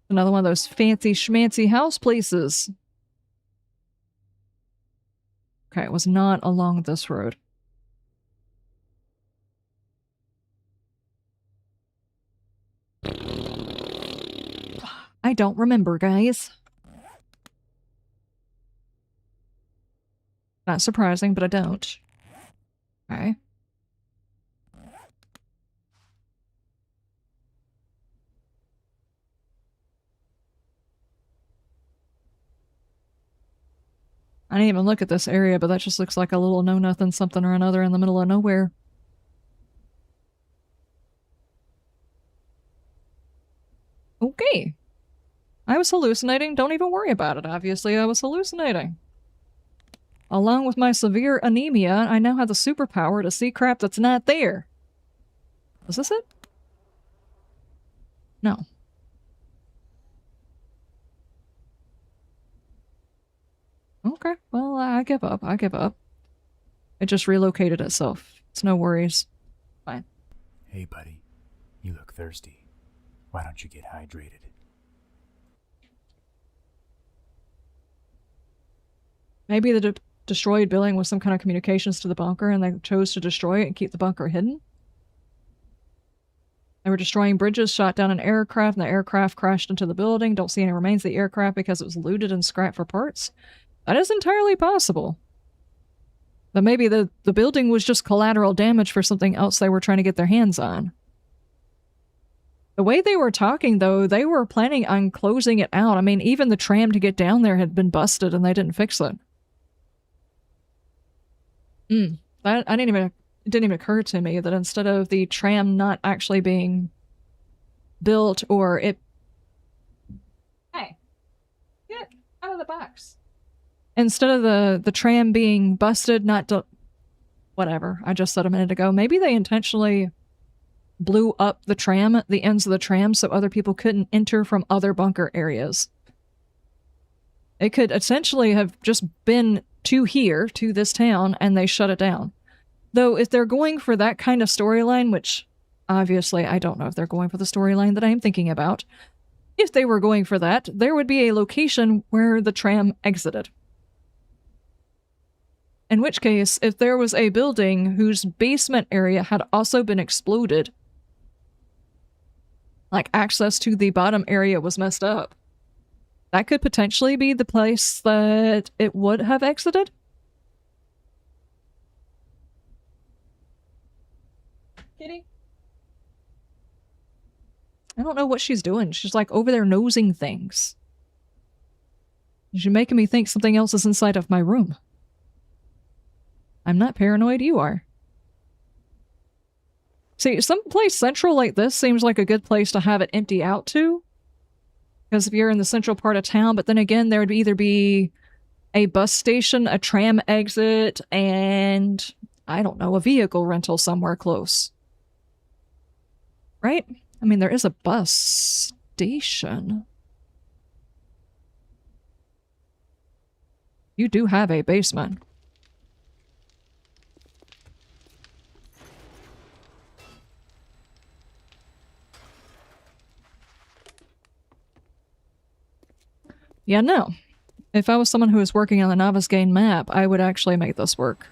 Another one of those fancy schmancy house places. Okay, it was not along this road. I don't remember, guys. Not surprising, but I don't. Okay. I didn't even look at this area, but that just looks like a little know-nothing something or another in the middle of nowhere. Okay. I was hallucinating. Don't even worry about it. Obviously, I was hallucinating. Along with my severe anemia, I now have the superpower to see crap that's not there. Was this it? No. Okay, well, I give up. I give up. It just relocated itself. It's no worries. Fine. Hey, buddy. You look thirsty. Why don't you get hydrated? Maybe the destroyed building was some kind of communications to the bunker and they chose to destroy it and keep the bunker hidden? They were destroying bridges, shot down an aircraft, and the aircraft crashed into the building. Don't see any remains of the aircraft because it was looted and scrapped for parts. That is entirely possible. But maybe the building was just collateral damage for something else they were trying to get their hands on. The way they were talking, though, they were planning on closing it out. I mean, even the tram to get down there had been busted and they didn't fix it. It didn't even occur to me that instead of the tram not actually being built or it... Hey, get out of the box. Instead of the tram being busted, whatever, I just said a minute ago, maybe they intentionally blew up the ends of the tram so other people couldn't enter from other bunker areas. It could essentially have just been to this town, and they shut it down. Though, if they're going for that kind of storyline, which obviously I don't know if they're going for the storyline that I'm thinking about, if they were going for that, there would be a location where the tram exited. In which case, if there was a building whose basement area had also been exploded, like access to the bottom area was messed up, that could potentially be the place that it would have exited. Kitty? I don't know what she's doing. She's like over there nosing things. She's making me think something else is inside of my room. I'm not paranoid, you are. See, some place central like this seems like a good place to have it empty out to. Because if you're in the central part of town, but then again, there would either be a bus station, a tram exit, and, I don't know, a vehicle rental somewhere close. Right? I mean, there is a bus station. You do have a basement. Yeah, no. If I was someone who was working on the Navezgane map, I would actually make this work.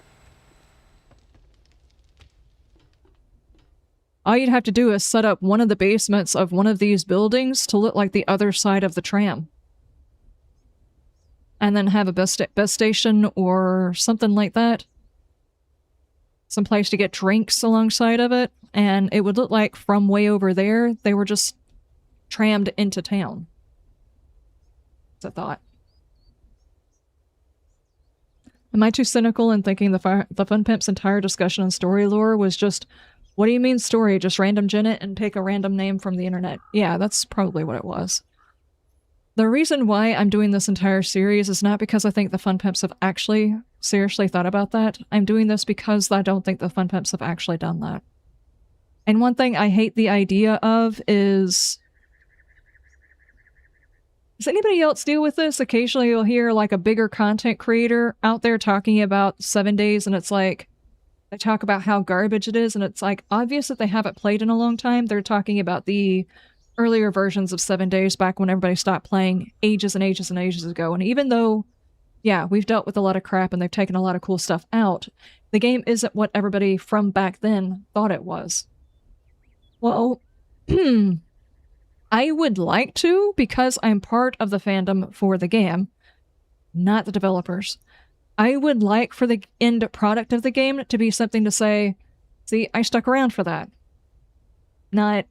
All you'd have to do is set up one of the basements of one of these buildings to look like the other side of the tram. And then have a bus station or something like that. Some place to get drinks alongside of it. And it would look like from way over there, they were just trammed into town. That's a thought. Am I too cynical in thinking the Fun Pimp's entire discussion on story lore was just, what do you mean story? Just random gen it and pick a random name from the internet. Yeah, that's probably what it was. The reason why I'm doing this entire series is not because I think the Fun Pimps have actually seriously thought about that. I'm doing this because I don't think the Fun Pimps have actually done that. And one thing I hate the idea of is... Does anybody else deal with this? Occasionally you'll hear like a bigger content creator out there talking about 7 days, and it's like, they talk about how garbage it is, and it's like obvious that they haven't played in a long time. They're talking about the earlier versions of 7 days back when everybody stopped playing ages and ages and ages ago. And even though, yeah, we've dealt with a lot of crap and they've taken a lot of cool stuff out, the game isn't what everybody from back then thought it was. Well, I would like to, because I'm part of the fandom for the game, not the developers. I would like for the end product of the game to be something to say, see, I stuck around for that. Not,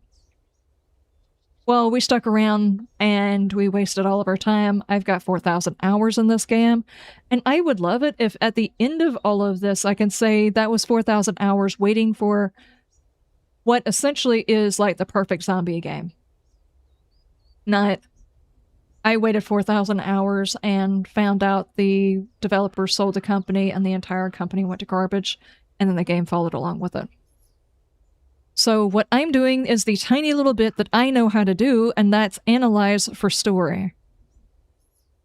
well, we stuck around and we wasted all of our time. I've got 4,000 hours in this game. And I would love it if at the end of all of this, I can say that was 4,000 hours waiting for what essentially is like the perfect zombie game. Not, I waited 4,000 hours and found out the developer sold the company and the entire company went to garbage, and then the game followed along with it. So what I'm doing is the tiny little bit that I know how to do, and that's analyze for story.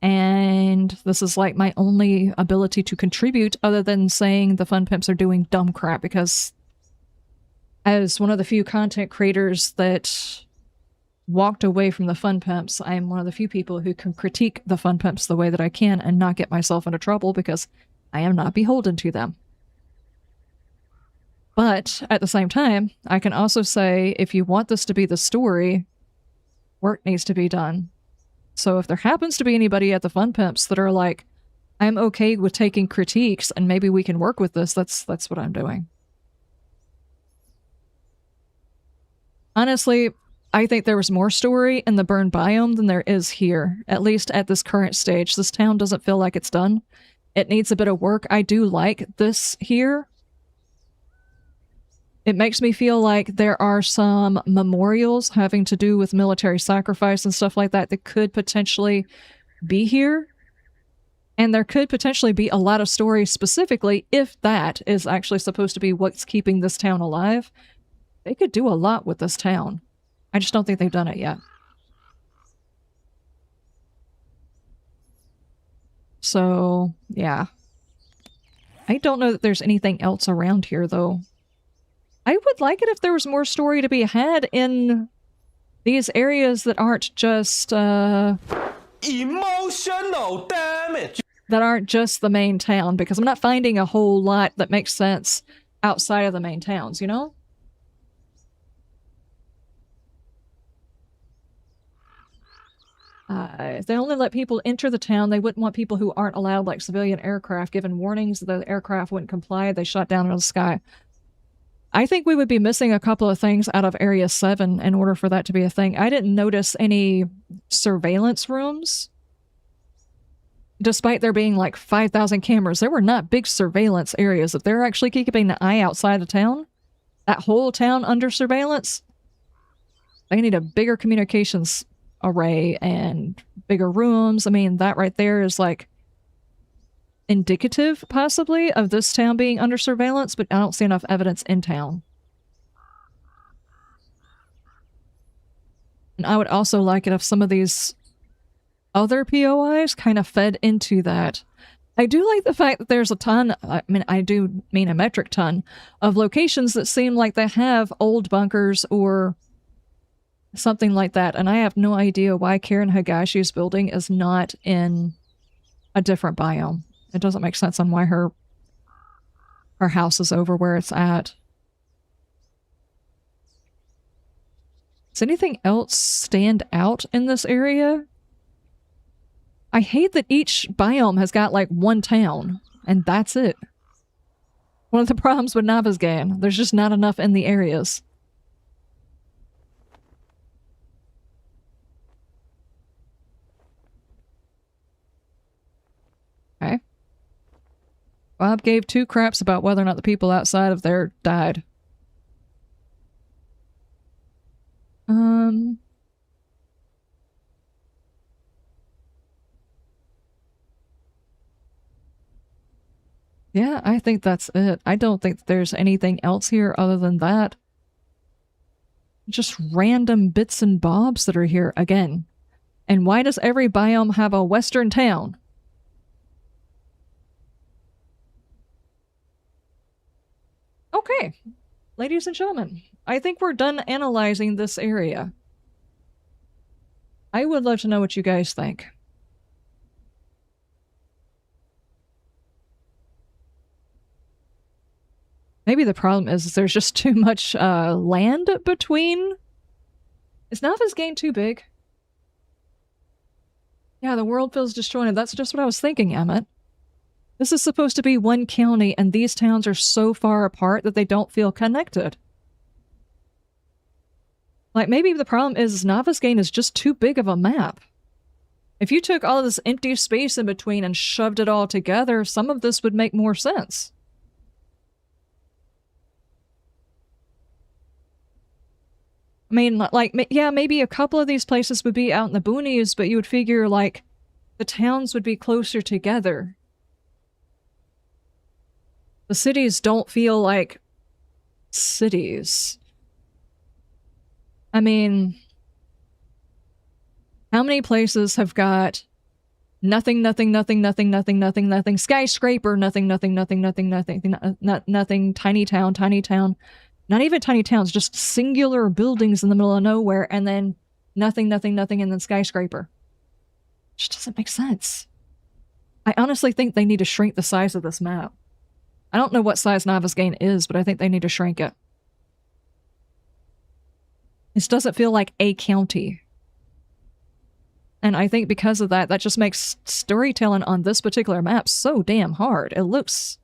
And this is like my only ability to contribute other than saying the Fun Pimps are doing dumb crap, because as one of the few content creators that walked away from the Fun Pimps, I am one of the few people who can critique the Fun Pimps the way that I can and not get myself into trouble because I am not beholden to them. But at the same time, I can also say, if you want this to be the story, work needs to be done. So if there happens to be anybody at the Fun Pimps that are like, I'm okay with taking critiques and maybe we can work with this, that's what I'm doing. Honestly, I think there was more story in the burned biome than there is here, at least at this current stage. This town doesn't feel like it's done. It needs a bit of work. I do like this here. It makes me feel like there are some memorials having to do with military sacrifice and stuff like that that could potentially be here. And there could potentially be a lot of stories specifically if that is actually supposed to be what's keeping this town alive. They could do a lot with this town. I just don't think they've done it yet. So, yeah. I don't know that there's anything else around here, though. I would like it if there was more story to be had in these areas that aren't just, emotional damage! That aren't just the main town, because I'm not finding a whole lot that makes sense outside of the main towns, you know? If they only let people enter the town, they wouldn't want people who aren't allowed, like civilian aircraft, given warnings that the aircraft wouldn't comply. They shot down into the sky. I think we would be missing a couple of things out of Area 7 in order for that to be a thing. I didn't notice any surveillance rooms. Despite there being like 5,000 cameras, there were not big surveillance areas. If they're actually keeping the eye outside of town, that whole town under surveillance, they need a bigger communications array and bigger rooms. I mean, that right there is like indicative, possibly, of this town being under surveillance, but I don't see enough evidence in town. And I would also like it if some of these other POIs kind of fed into that. I do like the fact that there's a ton, I mean, I do mean a metric ton, of locations that seem like they have old bunkers or something like that, and I have no idea why Karen Higashi's building is not in a different biome. It doesn't make sense on why her house is over where it's at. Does anything else stand out in this area? I hate that each biome has got like one town, and that's it. One of the problems with Navezgane, there's just not enough in the areas. Okay. Bob gave 2 craps about whether or not the people outside of there died. Yeah, I think that's it. I don't think there's anything else here other than that. Just random bits and bobs that are here again. And why does every biome have a western town? Okay, ladies and gentlemen, I think we're done analyzing this area. I would love to know what you guys think. Maybe the problem is there's just too much land between. Is Navezgane too big? Yeah, the world feels disjointed. That's just what I was thinking, Emmett. This is supposed to be one county, and these towns are so far apart that they don't feel connected. Like, maybe the problem is Navezgane is just too big of a map. If you took all of this empty space in between and shoved it all together, some of this would make more sense. I mean, like, yeah, maybe a couple of these places would be out in the boonies, but you would figure, like, the towns would be closer together. The cities don't feel like cities. I mean, how many places have got nothing, nothing, nothing, nothing, nothing, nothing, nothing, skyscraper, nothing, nothing, nothing, nothing, nothing, nothing, tiny town, not even tiny towns, just singular buildings in the middle of nowhere, and then nothing, nothing, nothing, and then skyscraper. It just doesn't make sense. I honestly think they need to shrink the size of this map. I don't know what size Navezgane is, but I think they need to shrink it. This doesn't feel like a county. And I think because of that, that just makes storytelling on this particular map so damn hard. It looks...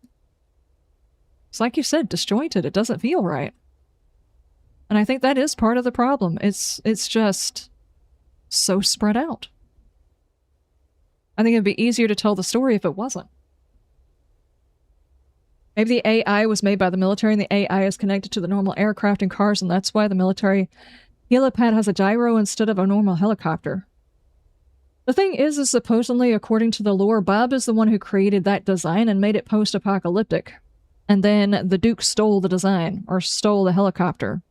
It's like you said, disjointed. It doesn't feel right. And I think that is part of the problem. It's just so spread out. I think it'd be easier to tell the story if it wasn't. Maybe the AI was made by the military and the AI is connected to the normal aircraft and cars, and that's why the military helipad has a gyro instead of a normal helicopter. The thing is supposedly, according to the lore, Bob is the one who created that design and made it post-apocalyptic. And then the Duke stole the design, or stole the helicopter.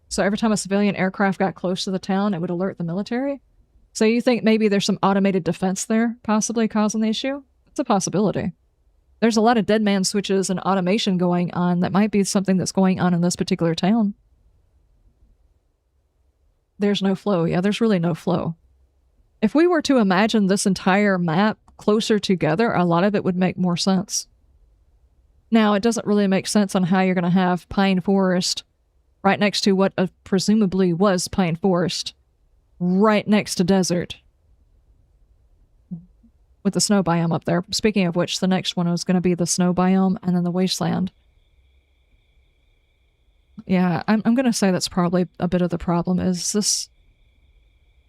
So every time a civilian aircraft got close to the town, it would alert the military? So you think maybe there's some automated defense there, possibly causing the issue? It's a possibility. There's a lot of dead man switches and automation going on that might be something that's going on in this particular town. There's no flow. Yeah, there's really no flow. If we were to imagine this entire map closer together, a lot of it would make more sense. Now, it doesn't really make sense on how you're going to have pine forest right next to what presumably was pine forest, right next to desert, with the snow biome up there. Speaking of which, the next one was going to be the snow biome and then the wasteland. Yeah, I'm going to say that's probably a bit of the problem, is this...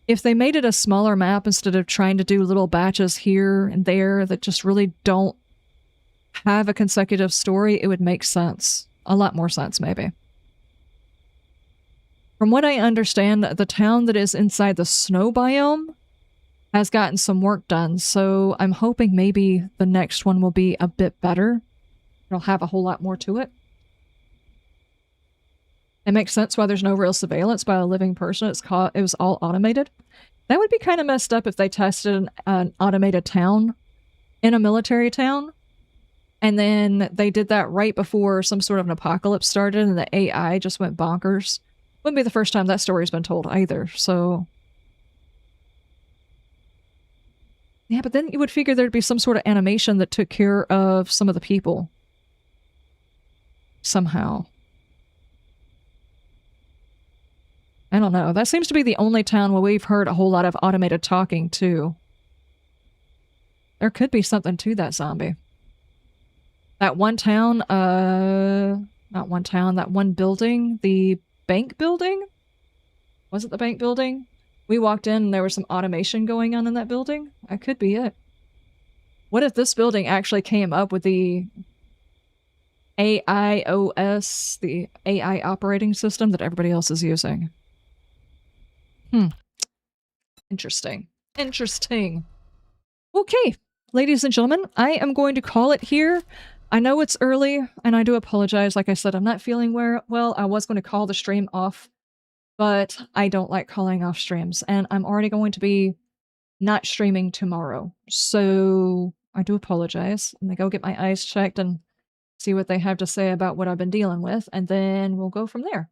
If they made it a smaller map instead of trying to do little batches here and there that just really don't have a consecutive story, it would make sense. A lot more sense, maybe. From what I understand, the town that is inside the snow biome has gotten some work done, so I'm hoping maybe the next one will be a bit better. It'll have a whole lot more to it. It makes sense why there's no real surveillance by a living person. It was all automated. That would be kind of messed up if they tested an automated town in a military town, and then they did that right before some sort of an apocalypse started and the AI just went bonkers. Wouldn't be the first time that story's been told either, so... Yeah, but then you would figure there'd be some sort of animation that took care of some of the people. Somehow. I don't know. That seems to be the only town where we've heard a whole lot of automated talking, too. There could be something to that zombie. That one town, not one town, that one building, the bank building? Was it the bank building? We walked in and there was some automation going on in that building? That could be it. What if this building actually came up with the AIOS, the AI operating system that everybody else is using? Interesting. Interesting. Okay, ladies and gentlemen, I am going to call it here. I know it's early, and I do apologize. Like I said, I'm not feeling well. I was going to call the stream off, but I don't like calling off streams, and I'm already going to be not streaming tomorrow. So I do apologize. I'm going to go get my eyes checked and see what they have to say about what I've been dealing with, and then we'll go from there.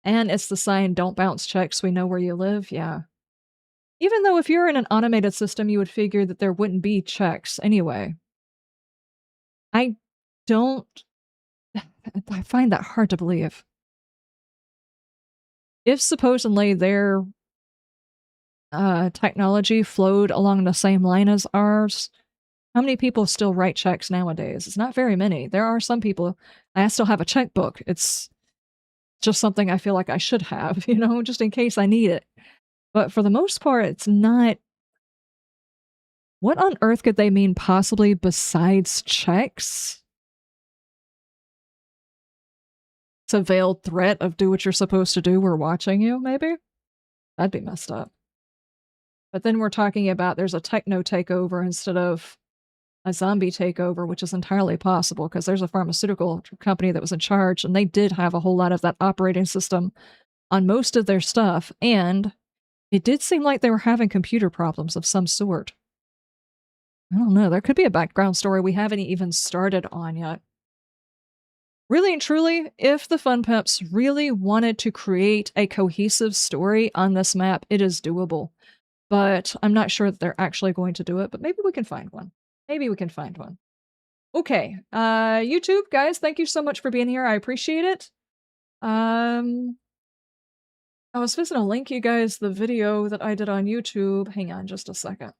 And it's the sign, don't bounce checks, we know where you live, yeah. Even though if you're in an automated system, you would figure that there wouldn't be checks anyway. I find that hard to believe. If supposedly their technology flowed along the same line as ours, how many people still write checks nowadays? It's not very many. There are some people. I still have a checkbook. It's just something I feel like I should have, you know, just in case I need it. But for the most part, it's not... What on earth could they mean possibly besides checks? It's a veiled threat of do what you're supposed to do, we're watching you, maybe? That'd be messed up. But then we're talking about there's a techno takeover instead of a zombie takeover, which is entirely possible because there's a pharmaceutical company that was in charge and they did have a whole lot of that operating system on most of their stuff, and it did seem like they were having computer problems of some sort. I don't know, there could be a background story we haven't even started on yet. Really and truly, if the Fun Pimps really wanted to create a cohesive story on this map, it is doable. But I'm not sure that they're actually going to do it, but maybe we can find one. Maybe we can find one. Okay, YouTube, guys, thank you so much for being here. I appreciate it. I was supposed to link you guys the video that I did on YouTube. Hang on just a second.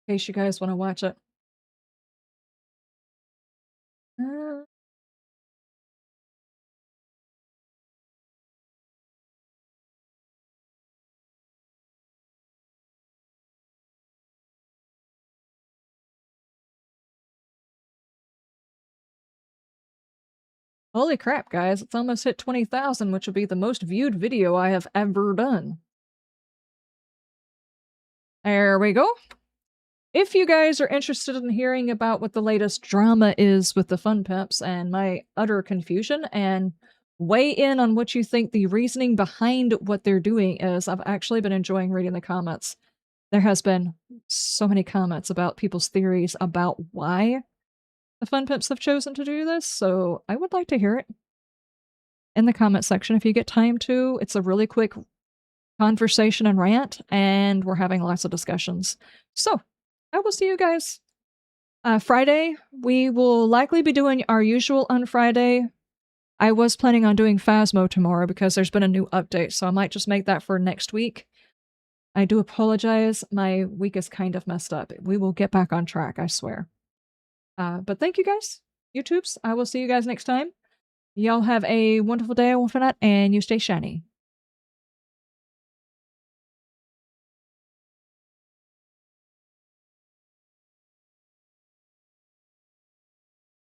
in case you guys want to watch it. Holy crap, guys. It's almost hit 20,000, which will be the most viewed video I have ever done. There we go. If you guys are interested in hearing about what the latest drama is with the Fun Pimps and my utter confusion, and weigh in on what you think the reasoning behind what they're doing is, I've actually been enjoying reading the comments. There has been so many comments about people's theories about why the Fun Pimps have chosen to do this, so I would like to hear it in the comment section if you get time to. It's a really quick conversation and rant, and we're having lots of discussions. So, I will see you guys Friday. We will likely be doing our usual on Friday. I was planning on doing Phasmo tomorrow because there's been a new update, so I might just make that for next week. I do apologize. My week is kind of messed up. We will get back on track, I swear. But thank you guys, YouTubes. I will see you guys next time. Y'all have a wonderful day, Wolfenut, and you stay shiny.